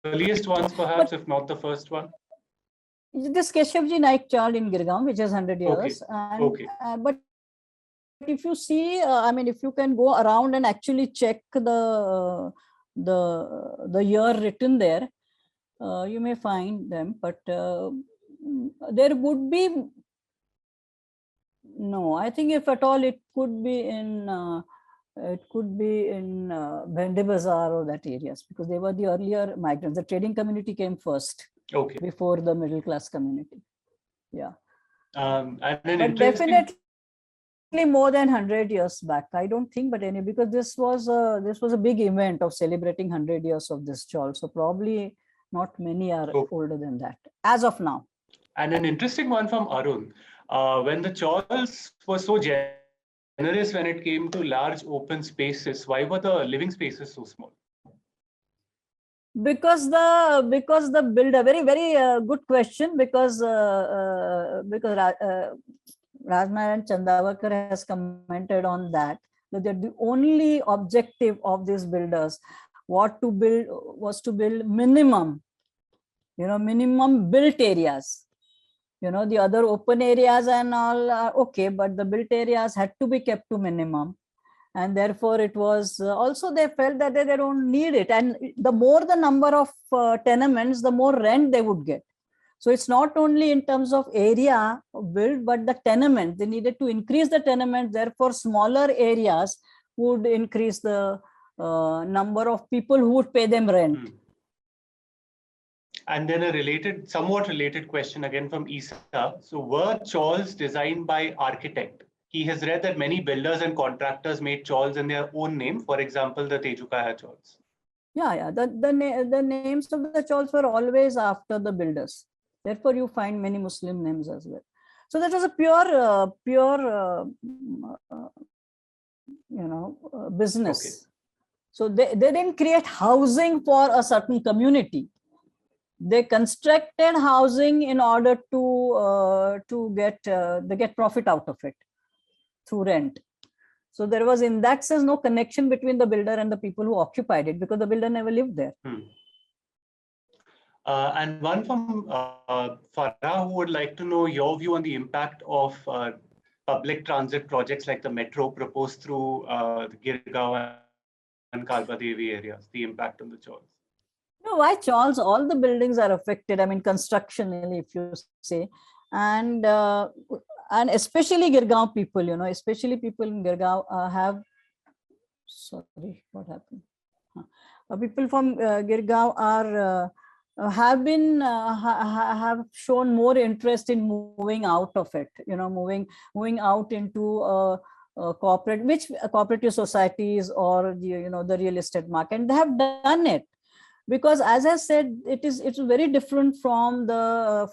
earliest ones, perhaps, if not the first one. This Keshavji Naik chawl in Girangaon, which is 100 years. Okay. And, but if you see, if you can go around and actually check the year written there, you may find them. But there would be. No, I think if at all, it could be in Bhendi Bazaar or that areas, because they were the earlier migrants. The trading community came first, before the middle class community. Yeah, but definitely more than 100 years back. I don't think, but because this was a big event of celebrating 100 years of this chawl. So probably not many are older than that as of now. And an interesting one from Arun. When the chawls were so generous when it came to large open spaces, why were the living spaces so small? Because the builder, very good question, because Rajnaran Chandavakar has commented on that. that the only objective of these builders was to build minimum, minimum built areas. The other open areas and all are okay, but the built areas had to be kept to minimum. And therefore it was also, they felt that they don't need it. And the more the number of tenements, the more rent they would get. So it's not only in terms of area built, but the tenement. They needed to increase the tenement. Therefore, smaller areas would increase the number of people who would pay them rent. And then a somewhat related question again from Isa. So were chawls designed by architect? He has read that many builders and contractors made chawls in their own name. For example, the Tejukaya chawls. Yeah. The names of the chawls were always after the builders. Therefore, you find many Muslim names as well. So that was a pure business. Okay. So they didn't create housing for a certain community. They constructed housing in order to get profit out of it through rent. So there was, in that sense, no connection between the builder and the people who occupied it, because the builder never lived there. And one from Farah, who would like to know your view on the impact of public transit projects like the metro proposed through the Girangaon and Kalbadevi areas, the impact on the chawls. No, why chawls? All the buildings are affected. I mean, constructionally, if you say, and especially Girangaon people, especially people in Girangaon have. Sorry, what happened? People from Girangaon are have shown more interest in moving out of it. Moving out into cooperative societies or the real estate market. And they have done it. Because, as I said, it's very different from the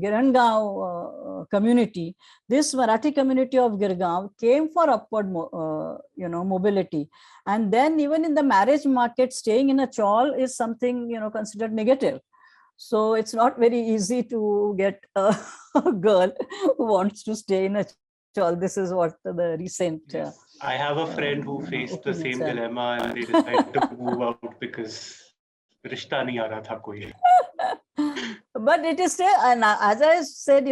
Girangaon community. This Marathi community of Girangaon came for upward mobility, and then even in the marriage market, staying in a chawl is something considered negative. So it's not very easy to get a girl who wants to stay in a chawl. This is what the recent. Yes. I have a friend who faced the same dilemma, and they decided to move out because rishta nahi aa raha tha koi. But it is still, and as I said,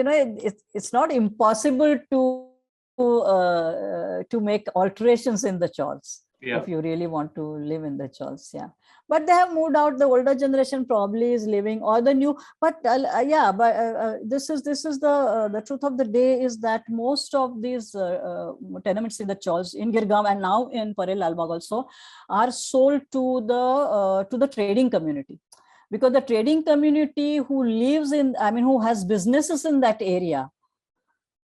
it's not impossible to make alterations in the chawls. Yeah. If you really want to live in the chawls, yeah. But they have moved out. The older generation probably is living, or the new. But this is the truth of the day is that most of these tenements in the chawls in Girangaon and now in Parel Lalbagh also are sold to the trading community, because the trading community who lives in, who has businesses in that area,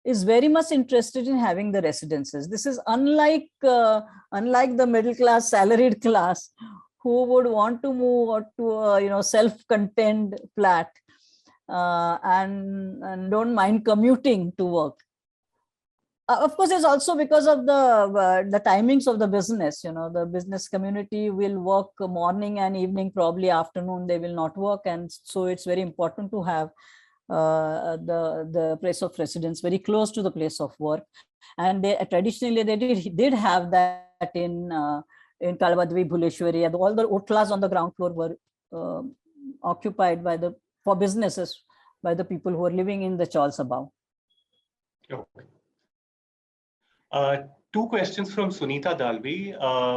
is very much interested in having the residences. This is unlike the middle class, salaried class, who would want to move to a self-contained flat and don't mind commuting to work. Of course, it's also because of the timings of the business. The business community will work morning and evening, probably afternoon they will not work, and so it's very important to have the place of residence very close to the place of work. And traditionally they did have that in Kalbadevi, Bhuleshwari, and all the otlas on the ground floor were occupied for businesses by the people who are living in the chawls above. Okay. Two questions from Sunita Dalvi.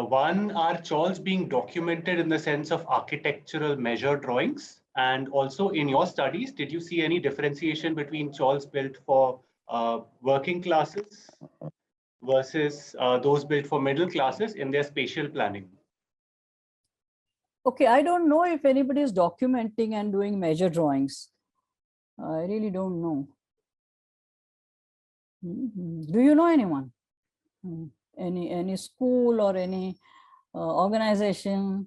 One, are chawls being documented in the sense of architectural measure drawings? And also in your studies, did you see any differentiation between chawls built for working classes versus those built for middle classes in their spatial planning? Okay, I don't know if anybody is documenting and doing measure drawings. I really don't know. Do you know anyone? Any school or any organization,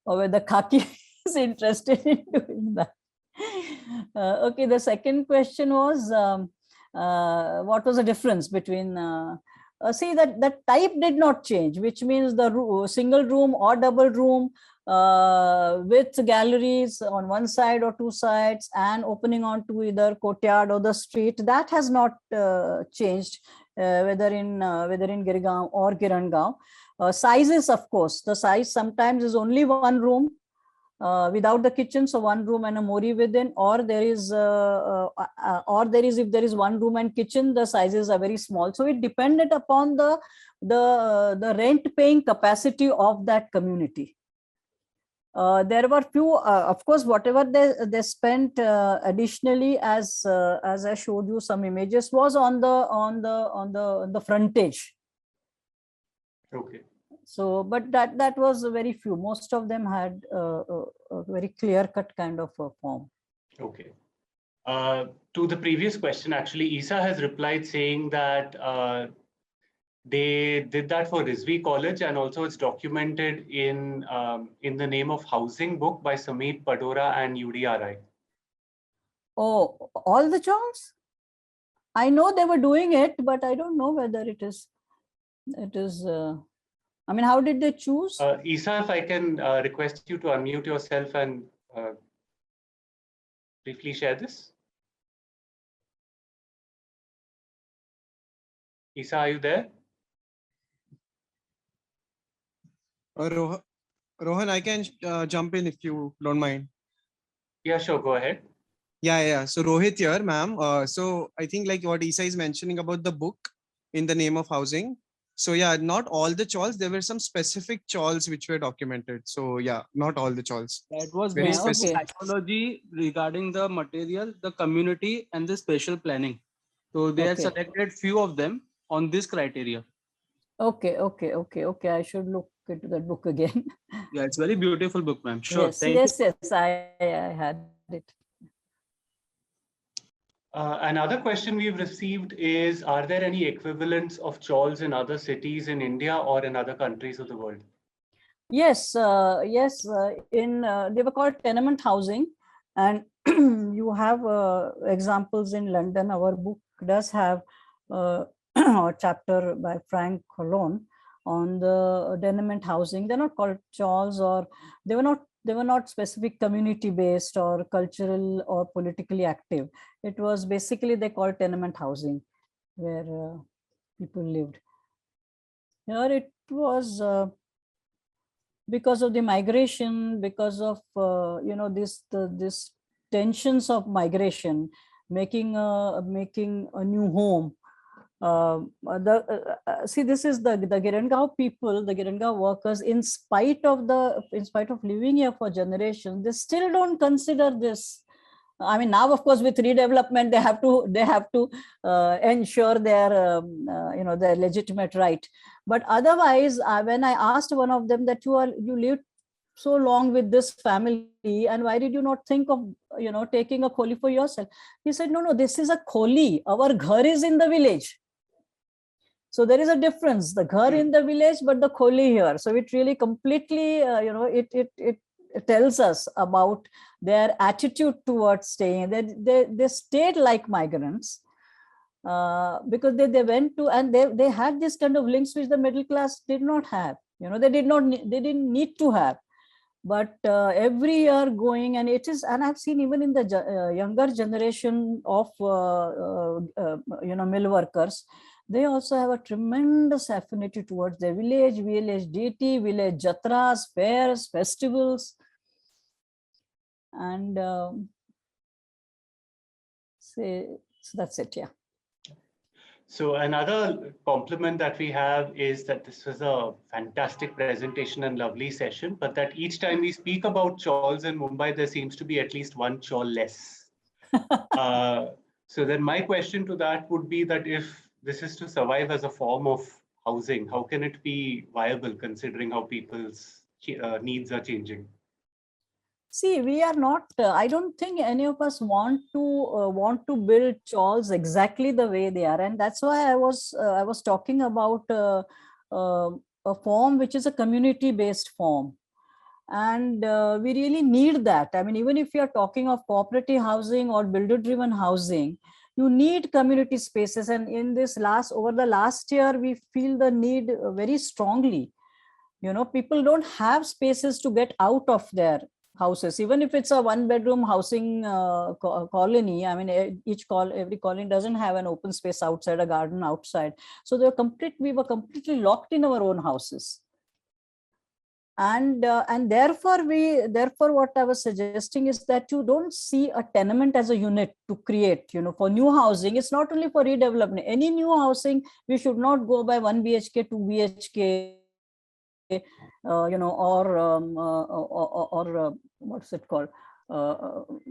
or whether Khaki is interested in doing that? Okay, the second question was, what was the difference between, see that type did not change, which means the single room or double room with galleries on one side or two sides and opening onto either courtyard or the street. That has not changed, whether in Girangaon or Girangaon. Sizes, of course, the size sometimes is only one room without the kitchen, so one room and a mori within, or there is if there is one room and kitchen, the sizes are very small. So it depended upon the rent paying capacity of that community. There were few, of course, whatever they spent additionally, as I showed you some images, was on the frontage. Okay. So, but that was very few. Most of them had a very clear-cut kind of a form. Okay. To the previous question, actually, Isa has replied saying that they did that for Rizvi College, and also it's documented in the Name of Housing book by Sameep Padora and UDRI. Oh, all the chawls? I know they were doing it, but I don't know whether it is. I mean, how did they choose? Isa, if I can request you to unmute yourself and briefly share this. Isa, are you there? Rohan, I can jump in if you don't mind. Yeah, sure. Go ahead. Yeah. So Rohit here, ma'am. So I think like what Isa is mentioning about the book in the Name of Housing. So yeah, not all the chawls. There were some specific chawls which were documented. So yeah, not all the chawls. That was Very based on specific. psychology regarding the material, the community, and the spatial planning. So they had selected few of them on this criteria. Okay. I should look into that book again. Yeah, it's very beautiful book, ma'am. Sure. Yes, Thank you. yes, I had it. Another question we've received is, are there any equivalents of chawls in other cities in India or in other countries of the world? Yes, they were called tenement housing, and you have examples in London. Our book does have a chapter by Frank Colon on the tenement housing. They're not called chawls, or they were not specific community based or cultural or politically active. It was basically they called tenement housing, where people lived. Here it was because of the migration, because of this tensions of migration, making a new home. See, this is the Girangaon people, the Girangaon workers. In spite of living here for generations, they still don't consider this. I mean, now of course with redevelopment they have to ensure their their legitimate right. But otherwise, when I asked one of them that you lived so long with this family, and why did you not think of taking a kholi for yourself? He said, no, this is a kholi. Our ghar is in the village. So there is a difference, the ghar in the village, but the kholi here. So it really completely, it tells us about their attitude towards staying. They stayed like migrants because they went to, and they had this kind of links which the middle class did not have. They didn't need to have. But every year going, and I've seen even in the younger generation of mill workers, they also have a tremendous affinity towards their village deity, village jatras, fairs, festivals. And so that's it, yeah. So another compliment that we have is that this was a fantastic presentation and lovely session, but that each time we speak about chawls in Mumbai, there seems to be at least one chawl less. So then my question to that would be that if this is to survive as a form of housing, how can it be viable considering how people's needs are changing? See, we are not, I don't think any of us want to build chawls exactly the way they are. And that's why I was talking about a form which is a community-based form. And we really need that. I mean, even if you are talking of cooperative housing or builder-driven housing, you need community spaces. And over the last year, we feel the need very strongly. People don't have spaces to get out of their houses, even if it's a 1-bedroom housing colony. I mean, every colony doesn't have an open space outside, a garden outside. So we were completely locked in our own houses. And therefore what I was suggesting is that you don't see a tenement as a unit to create, for new housing. It's not only for redevelopment. Any new housing, we should not go by 1 BHK, 2 BHK, or what's it called,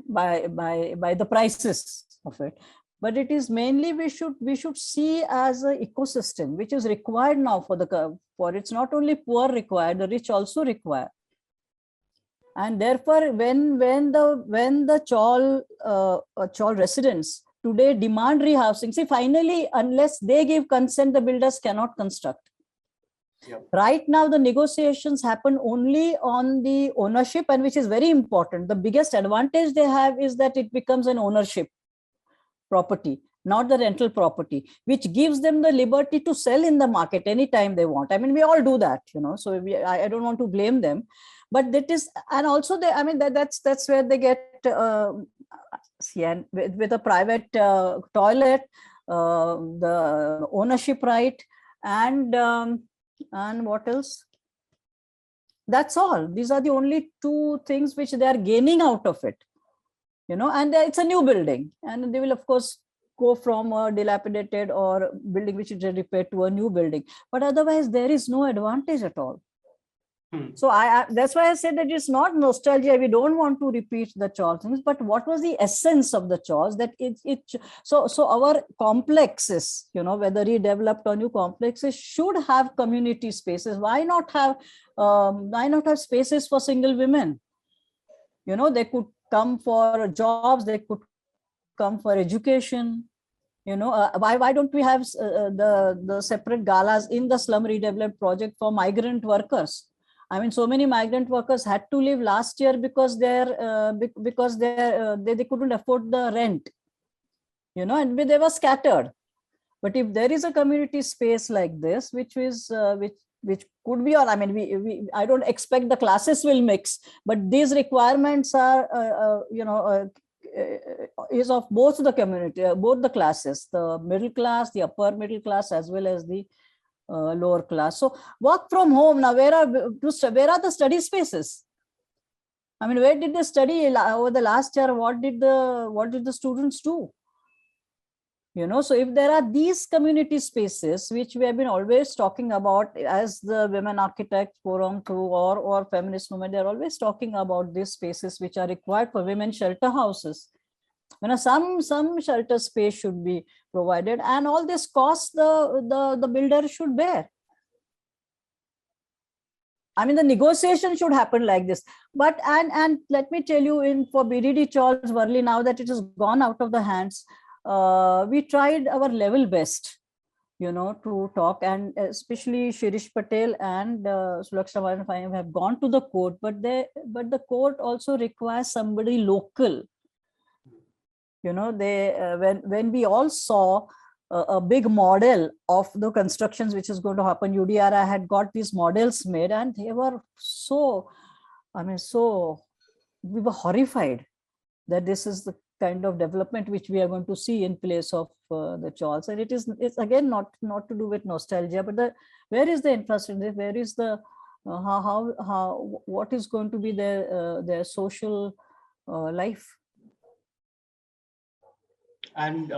by the prices of it. But it is mainly we should see as an ecosystem which is required now for it's not only poor required, the rich also require. And therefore, when the chawl residents today demand rehousing, see, finally, unless they give consent, the builders cannot construct. Yep. Right now, the negotiations happen only on the ownership, and which is very important. The biggest advantage they have is that it becomes an ownership property, not the rental property, which gives them the liberty to sell in the market anytime they want. I mean, we all do that, so I don't want to blame them, but that is, and also that's where they get, with a private toilet, the ownership right, and what else? That's all. These are the only two things which they are gaining out of it. And it's a new building, and they will of course go from a dilapidated or building which is repaired to a new building, but otherwise there is no advantage at all. So that's why I said that it's not nostalgia. We don't want to repeat the chawl things, but what was the essence of the chaws? That so our complexes, whether redeveloped or new complexes, should have community spaces. Why not have spaces for single women? They could come for jobs, they could come for education. Why don't we have the separate galas in the slum redevelopment project for migrant workers? I mean, so many migrant workers had to leave last year because they couldn't afford the rent, and they were scattered. But if there is a community space like this, which could be, or I mean, I don't expect the classes will mix, but these requirements are, is of both the community, both the classes, the middle class, the upper middle class, as well as the lower class. So work from home now. Where are the study spaces? I mean, where did they study over the last year? What did the students do? So if there are these community spaces, which we have been always talking about as the Women Architects Forum through or feminist movement, they're always talking about these spaces which are required for women shelter houses. Some shelter space should be provided, and all this cost the builder should bear. I mean, the negotiation should happen like this. But and let me tell you, for BDD Chawls Worli, now that it has gone out of the hands, we tried our level best, to talk, and especially Shirish Patel and Sulaksha Vayan have gone to the court, but the court also requires somebody local. When we all saw a big model of the constructions which is going to happen, UDRI had got these models made, and they were we were horrified that this is the kind of development which we are going to see in place of the Chawls. And it's again not to do with nostalgia, but where is the infrastructure? Where is the what is going to be their social life? And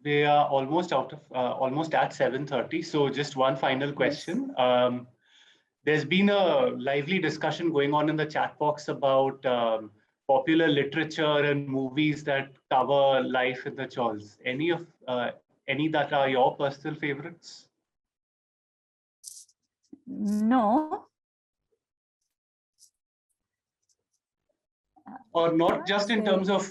we are almost almost at 7:30. So just one final question. Yes. There's been a lively discussion going on in the chat box about popular literature and movies that cover life in the Chawls. Any that are your personal favorites? No. Or not just in terms of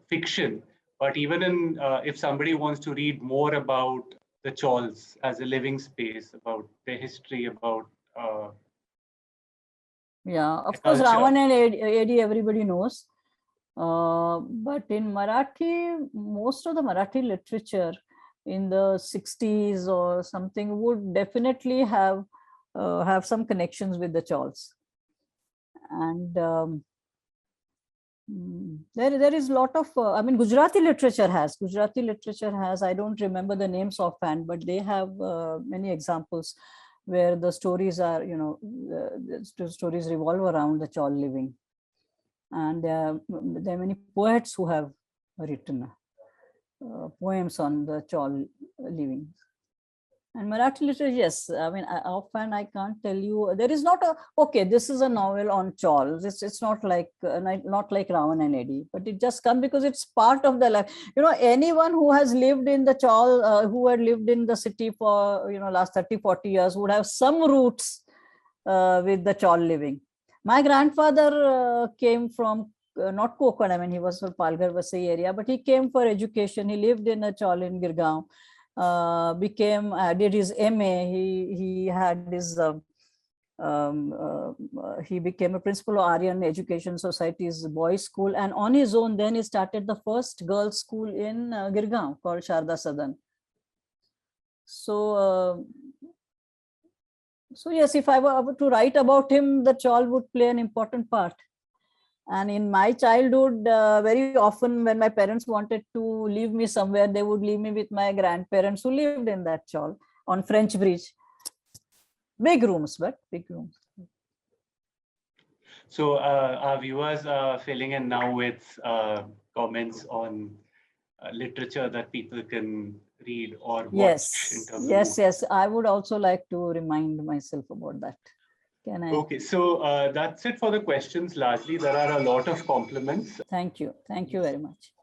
fiction, but even in if somebody wants to read more about the Chawls as a living space, about their history, about of course, Ravan and AD everybody knows. But in Marathi, most of the Marathi literature in the 60s or something would definitely have have some connections with the chawls. And there is a lot of, I mean, Gujarati literature has, I don't remember the names offhand, but they have many examples where the stories are, the stories revolve around the chawl living. And there are many poets who have written poems on the chawl living. And Marathi literature, yes. I mean, often I can't tell you. There is not a, okay, this is a novel on chawls. It's not like Ravan and Eddy, but it just comes because it's part of the life. Anyone who has lived in the chawl, who had lived in the city for, last 30, 40 years would have some roots with the chawl living. My grandfather came from, not Konkan, I mean, he was from Palghar Vasai area, but he came for education. He lived in a chawl in Girangaon. Did his MA. He had his he became a principal of Aryan Education Society's boys' school, and on his own, then he started the first girls' school in Girangaon called Sharda Sadan. So, so yes, if I were to write about him, the chawl would play an important part. And in my childhood, very often when my parents wanted to leave me somewhere, they would leave me with my grandparents who lived in that chawl on French Bridge. Big rooms, but big rooms. So our viewers are filling in now with comments on literature that people can read or watch. Yes, yes. I would also like to remind myself about that. Okay, so that's it for the questions largely. There are a lot of compliments. Thank you. Thank you very much.